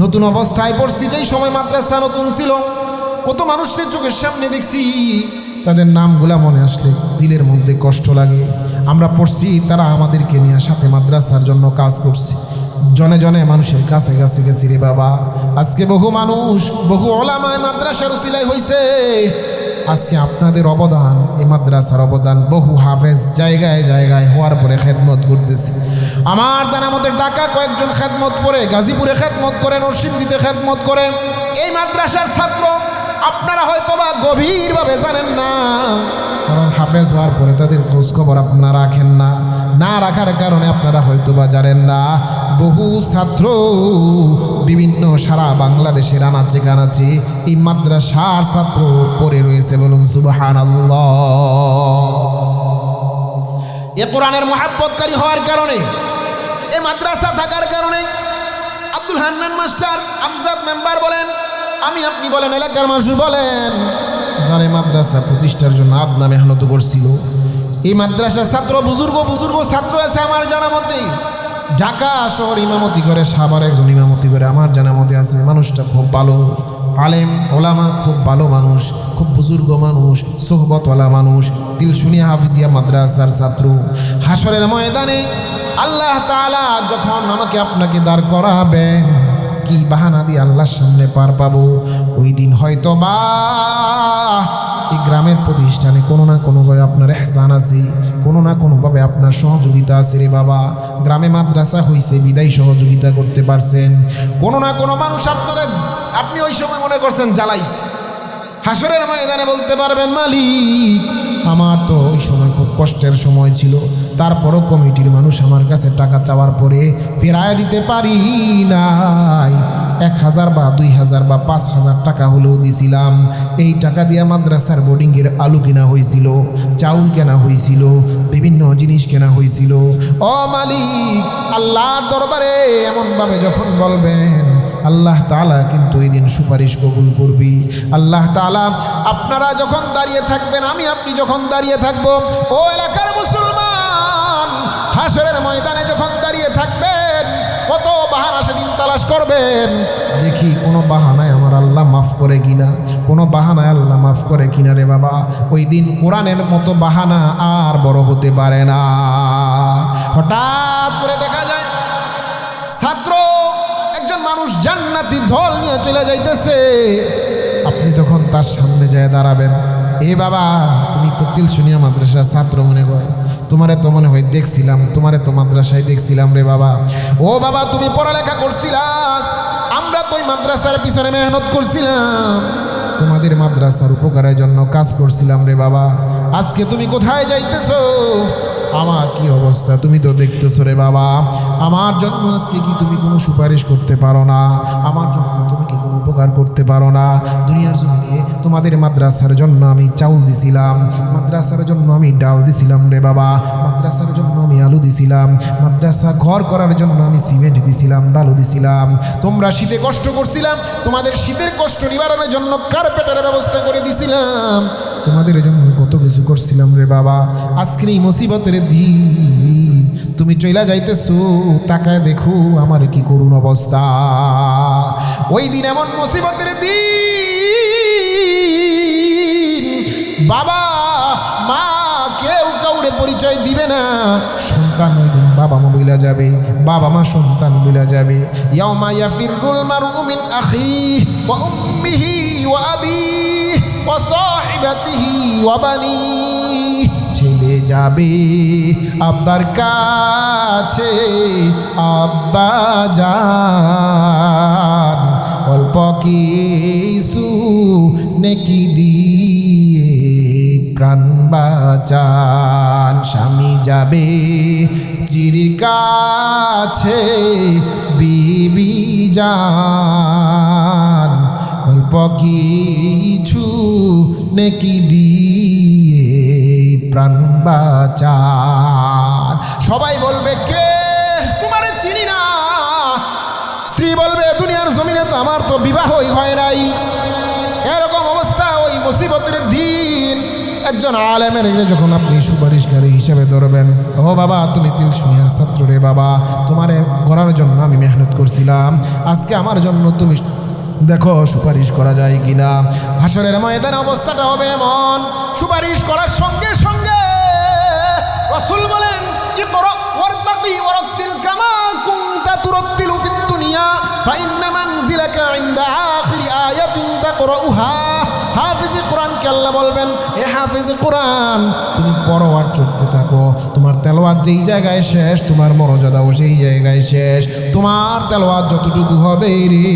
নতুন অবস্থায় পড়ছি যেই সময় মাদ্রাসা নতুন ছিল কত মানুষের চোখের সামনে দেখছি তাদের নামগুলা মনে আসলে দিলের মধ্যে কষ্ট লাগে আমরা পড়ছি তারা আমাদেরকে নিয়ে সাথে মাদ্রাসার জন্য কাজ করছে জনে জনে মানুষের কাছে কাছে গেছি রে বাবা আজকে বহু মানুষ বহু ওলামায়ে মাদ্রাসার উসিলায় হইছে আজকে আপনাদের অবদান এই মাদ্রাসার অবদান বহু হাফেজ জায়গায় জায়গায় হওয়ার পরে খেদমত করতেছে আমার জানা মতে ঢাকা কয়েকজন খেদমত করে গাজীপুরে খেদমত করে নরসিংদীতে খেদমত করে এই মাদ্রাসার ছাত্র আপনারা হয়তো বা গভীরভাবে জানেন না কারণ হাফেজ হওয়ার পরে তাদের খোঁজখবর আপনারা রাখেন না রাখার কারণে আপনারা হয়তো বা জানেন না বহু ছাত্র বিভিন্ন সারা বাংলাদেশের আনাচে কানাচে এই মাদ্রাসার ছাত্র পড়ে রয়েছে বলুন সুবহানাল্লাহ এ কোরআনের মহব্বতকারী হওয়ার কারণে এই মাদ্রাসা থাকার কারণে আব্দুল হান্নান মাস্টার আমজাদ মেম্বার বলেন আমি আপনি বলেন এলাকার মানুষ বলেন যারা মাদ্রাসা প্রতিষ্ঠার জন্য আদনা মেহনত করছিল। এই মাদ্রাসার ছাত্র বুজুর্গ ছাত্র আছে আমার জানা মতে। ঢাকা শহর ইমামতি করে, সাভার একজন ইমামতি করে আমার জানা মতে আছে। মানুষটা খুব ভালো, আলেম ওলামা, খুব ভালো মানুষ, খুব বুজুর্গ মানুষ, সোহবতওয়ালা মানুষ, তিলশুনিয়া হাফিজিয়া মাদ্রাসার ছাত্র। হাসরের ময়দানে আল্লাহ তাআলা যখন আমাকে আপনাকে দাঁড় করাবেন, কি বাহানা দিয়ে আল্লাহর সামনে পার পাবো? ওই দিন হয়তো বা এই গ্রামের প্রতিষ্ঠানে কোনো না কোনোভাবে আপনার এহসান আছে, কোনো না কোনোভাবে আপনার সহযোগিতা আছে রে বাবা। গ্রামে মাদ্রাসা হইছে বিদায় সহযোগিতা করতে পারছেন। কোনো না কোনো মানুষ আপনি ওই সময় মনে করছেন জ্বালাইছে। হাসরের ময়দানে বলতে পারবেন, মালিক আমার তো ওই সময় খুব কষ্টের সময় ছিল, তারপরও কমিটির মানুষ আমার কাছে টাকা চাওয়ার পরে ফেরায় দিতে পারি নাই। 1000 বা 2000 বা 5000 টাকা হলেও দিছিলাম। এই টাকা দিয়ে মাদ্রাসার বোর্ডিংয়ের আলু কেনা হয়েছিল, চাউল কেনা হয়েছিল, বিভিন্ন জিনিস কেনা হয়েছিল। ও মালিক, আল্লাহর দরবারে এমনভাবে যখন বলবেন, আল্লাহ তাআলা কিন্তু এই দিন সুপারিশ কবুল করবি। আল্লাহ তাআলা আপনারা যখন দাঁড়িয়ে থাকবেন, আমি আপনি যখন দাঁড়িয়ে থাকব, ও এলাকার মুসলমান, হাসরের ময়দানে যখন দাঁড়িয়ে থাকবেন, কত বাহানা সেদিন তালাশ করবেন, দেখি কোনো বাহানায় আমার আল্লাহ মাফ করে কিনা, কোনো বাহানায় আল্লাহ মাফ করে কিনা রে বাবা। ওই দিন কোরআনের মতো বাহানা আর বড় হতে পারে না। হঠাৎ করে দেখা যায় ছাত্র একজন মানুষ জান্নাতি ঢোল নিয়ে চলে যাইতেছে। আপনি তখন তার সামনে যায় দাঁড়াবেন, এ বাবা তুমি তো তিলশুনিয়া মাদ্রাসার ছাত্র মনে হয়, তোমারে তো মনে হয় দেখছিলাম, তোমারে তো মাদ্রাসায় দেখছিলাম রে বাবা। ও বাবা তুমি পড়ালেখা করছিলাম, আমরা তো ওই মাদ্রাসার পিছনে মেহনত করছিলাম, তোমাদের মাদ্রাসার উপকারের জন্য কাজ করছিলাম রে বাবা। আজকে তুমি কোথায় যাইতেছো? আমার কি অবস্থা তুমি তো দেখতেছো রে বাবা। আমার জন্য আজকে কি তুমি কোনো সুপারিশ করতে পারো না? আমার জন্য তুমি কি কোনো উপকার করতে পারো না? দুনিয়ার জমিনে তোমাদের মাদ্রাসার জন্য আমি চাউল দিছিলাম, মাদ্রাসার জন্য আমি ডাল দিছিলাম রে বাবা, মাদ্রাসার জন্য আমি আলু দিছিলাম, মাদ্রাসা ঘর করার জন্য আমি সিমেন্ট দিছিলাম, বালু দিছিলাম। তোমরা শীতে কষ্ট করছিলাম, তোমাদের শীতের কষ্ট নিবারণের জন্য কার্পেটের ব্যবস্থা করে দিছিলাম, তোমাদের জন্য কত কিছু করছিলাম রে বাবা। আজকের এই মুসিবতের দিন তুমি চইলা যাইতেছো, তাকায় দেখো আমার কি করুণ অবস্থা। ওই দিন এমন মুসিবতের দিন, বাবা মা কেউ কাউরে পরিচয় দিবে না। সন্তান ওই দিন বাবা মা বইলা যাবে, বাবা মা সন্তান বইলা যাবে। ইয়াউমা ইয়াফিরুল মারউ মিন আখিহি ওয়া উম্মিহি ওয়া আবিহি ওয়া সাহিবাতিহি ওয়া বানিহি। ছেলে যাবে আব্বার কাছে, আব্বা যান অল্প কিছু নেকি দিয়ে প্রাণ বাঁচান। স্বামী যাবে স্ত্রীর কাছে, বিবি যান অল্প কিছু নেকি দিয়ে প্রাণ বাঁচান। সবাই বলবে কে? তোমারে চিনি না। স্ত্রী বলবে দুনিয়ার জমিনে তো আমার তো বিবাহই হয় নাই। এরকম অবস্থা ওই মুসিবতের দিন একজন আলেমের যখন আপনি সুপারিশকারী হিসেবে ধরবেন, ও বাবা তুমি তিলশুনিয়ার ছাত্র রে বাবা, তোমারে করার জন্য আমি মেহনত করছিলাম, আজকে আমার জন্য তুমি দেখো সুপারিশ করা যায় কিনা। হাসরের ময়দানে অবস্থাটা হবে এমন, সুপারিশ করার সঙ্গে সঙ্গে রাসূল বলেন ইকরা ওয়ারতাকি ওয়ারাতিল কামা কুনতা তুরাতিলু ফিদ দুনিয়া ফাইন্না মানজিলাকা ইনদা আখিরি আয়াতিন তাকরাউহা। হাফিজ কোরআনকে আল্লাহ বলবেন, এ হাফিজ কোরআন তুমি পরোয়ার চড়তে থাকো, তোমার তেলাওয়াত যেই জায়গায় শেষ তোমার মর্যাদাও সেই জায়গায় শেষ। তোমার তেলাওয়াত যতটুকু হবে রে,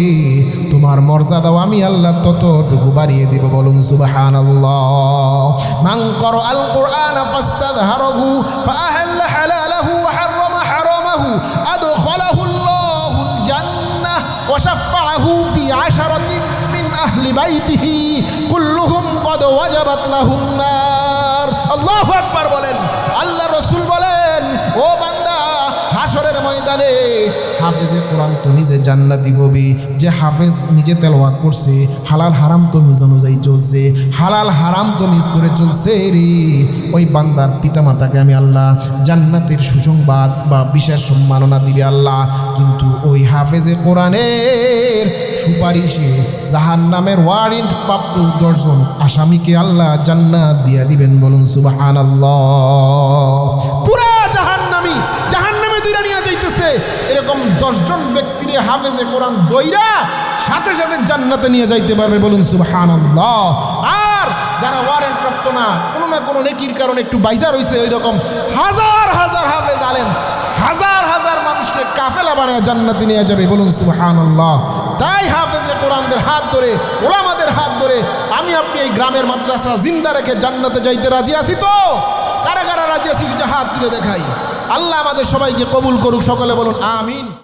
তোমার মর্যাদাও আমি আল্লাহ ততটুকু বাড়িয়ে দিব। বলুন সুবহানাল্লাহ। মান ক্বারাআল কুরআনা ফাস্তাযহারাহু ফাআহাল্লা হালালাহু ওয়া হাররামা হারামাহু আদখালাহুল্লাহুল জান্নাহ ওয়া শাফাআহু ফি আশারাতিন মিন আহলি বাইতিহি কুল্লুহুম ক্বাদ ওয়াজাবাত লাহুন নার। আল্লাহু আকবার বলেন। আল্লাহ রাসূল বলেন, ও বান্দা হাসরের ময়দানে হাফেজে কোরআন তো নিজে জান্নাতি হবে, যে হাফেজ নিজে তেলাওয়াত করছে, হালাল হারাম তো নিজ অনুযায়ী চলছে, হালাল হারাম তো নিজ করে চলছে রে, ওই বান্দার পিতামাতাকে আমি আল্লাহ জান্নাতের সুসংবাদ বা বিশেষ সম্মাননা দিবে আল্লাহ। কিন্তু ওই হাফেজে কোরআনের সুপারিশে জাহান্নামের ওয়ারেন্ট প্রাপ্ত 10 জন আসামিকে আল্লাহ জান্নাত দিয়া দিবেন, বলুন সুবহানাল্লাহ। পুরা জাহান্নামে দইরা নিয়ে যাইতেছে এরকম 10 জন ব্যক্তিরে হাফেজে কোরআন দইরা সাথে সাথে জান্নাতে নিয়ে যাইতে পারবে, বলুন সুবহানাল্লাহ। আর যারা ওয়ারেন্ট প্রাপ্ত না, কোনো না কোনো নেকির কারণে একটু বাইজা রইছে, ওই রকম হাজার হাজার হাফেজ আলেম হাজার হাজার মানুষকে কাফেলা বানায় জান্নাতে নিয়ে যাবে, বলুন সুবহানাল্লাহ। তাই হাফেজে কোরআনদের হাত ধরে, ওলামাদের হাত ধরে আমি আপনি এই গ্রামের মাদ্রাসা জিন্দা রেখে জান্নাতে যাইতে রাজি আছি তো? কারা কারা রাজি আছি? হাত তুলে দেখাই। আল্লাহ আমাদের সবাইকে কবুল করুক, সকলে বলুন আমিন।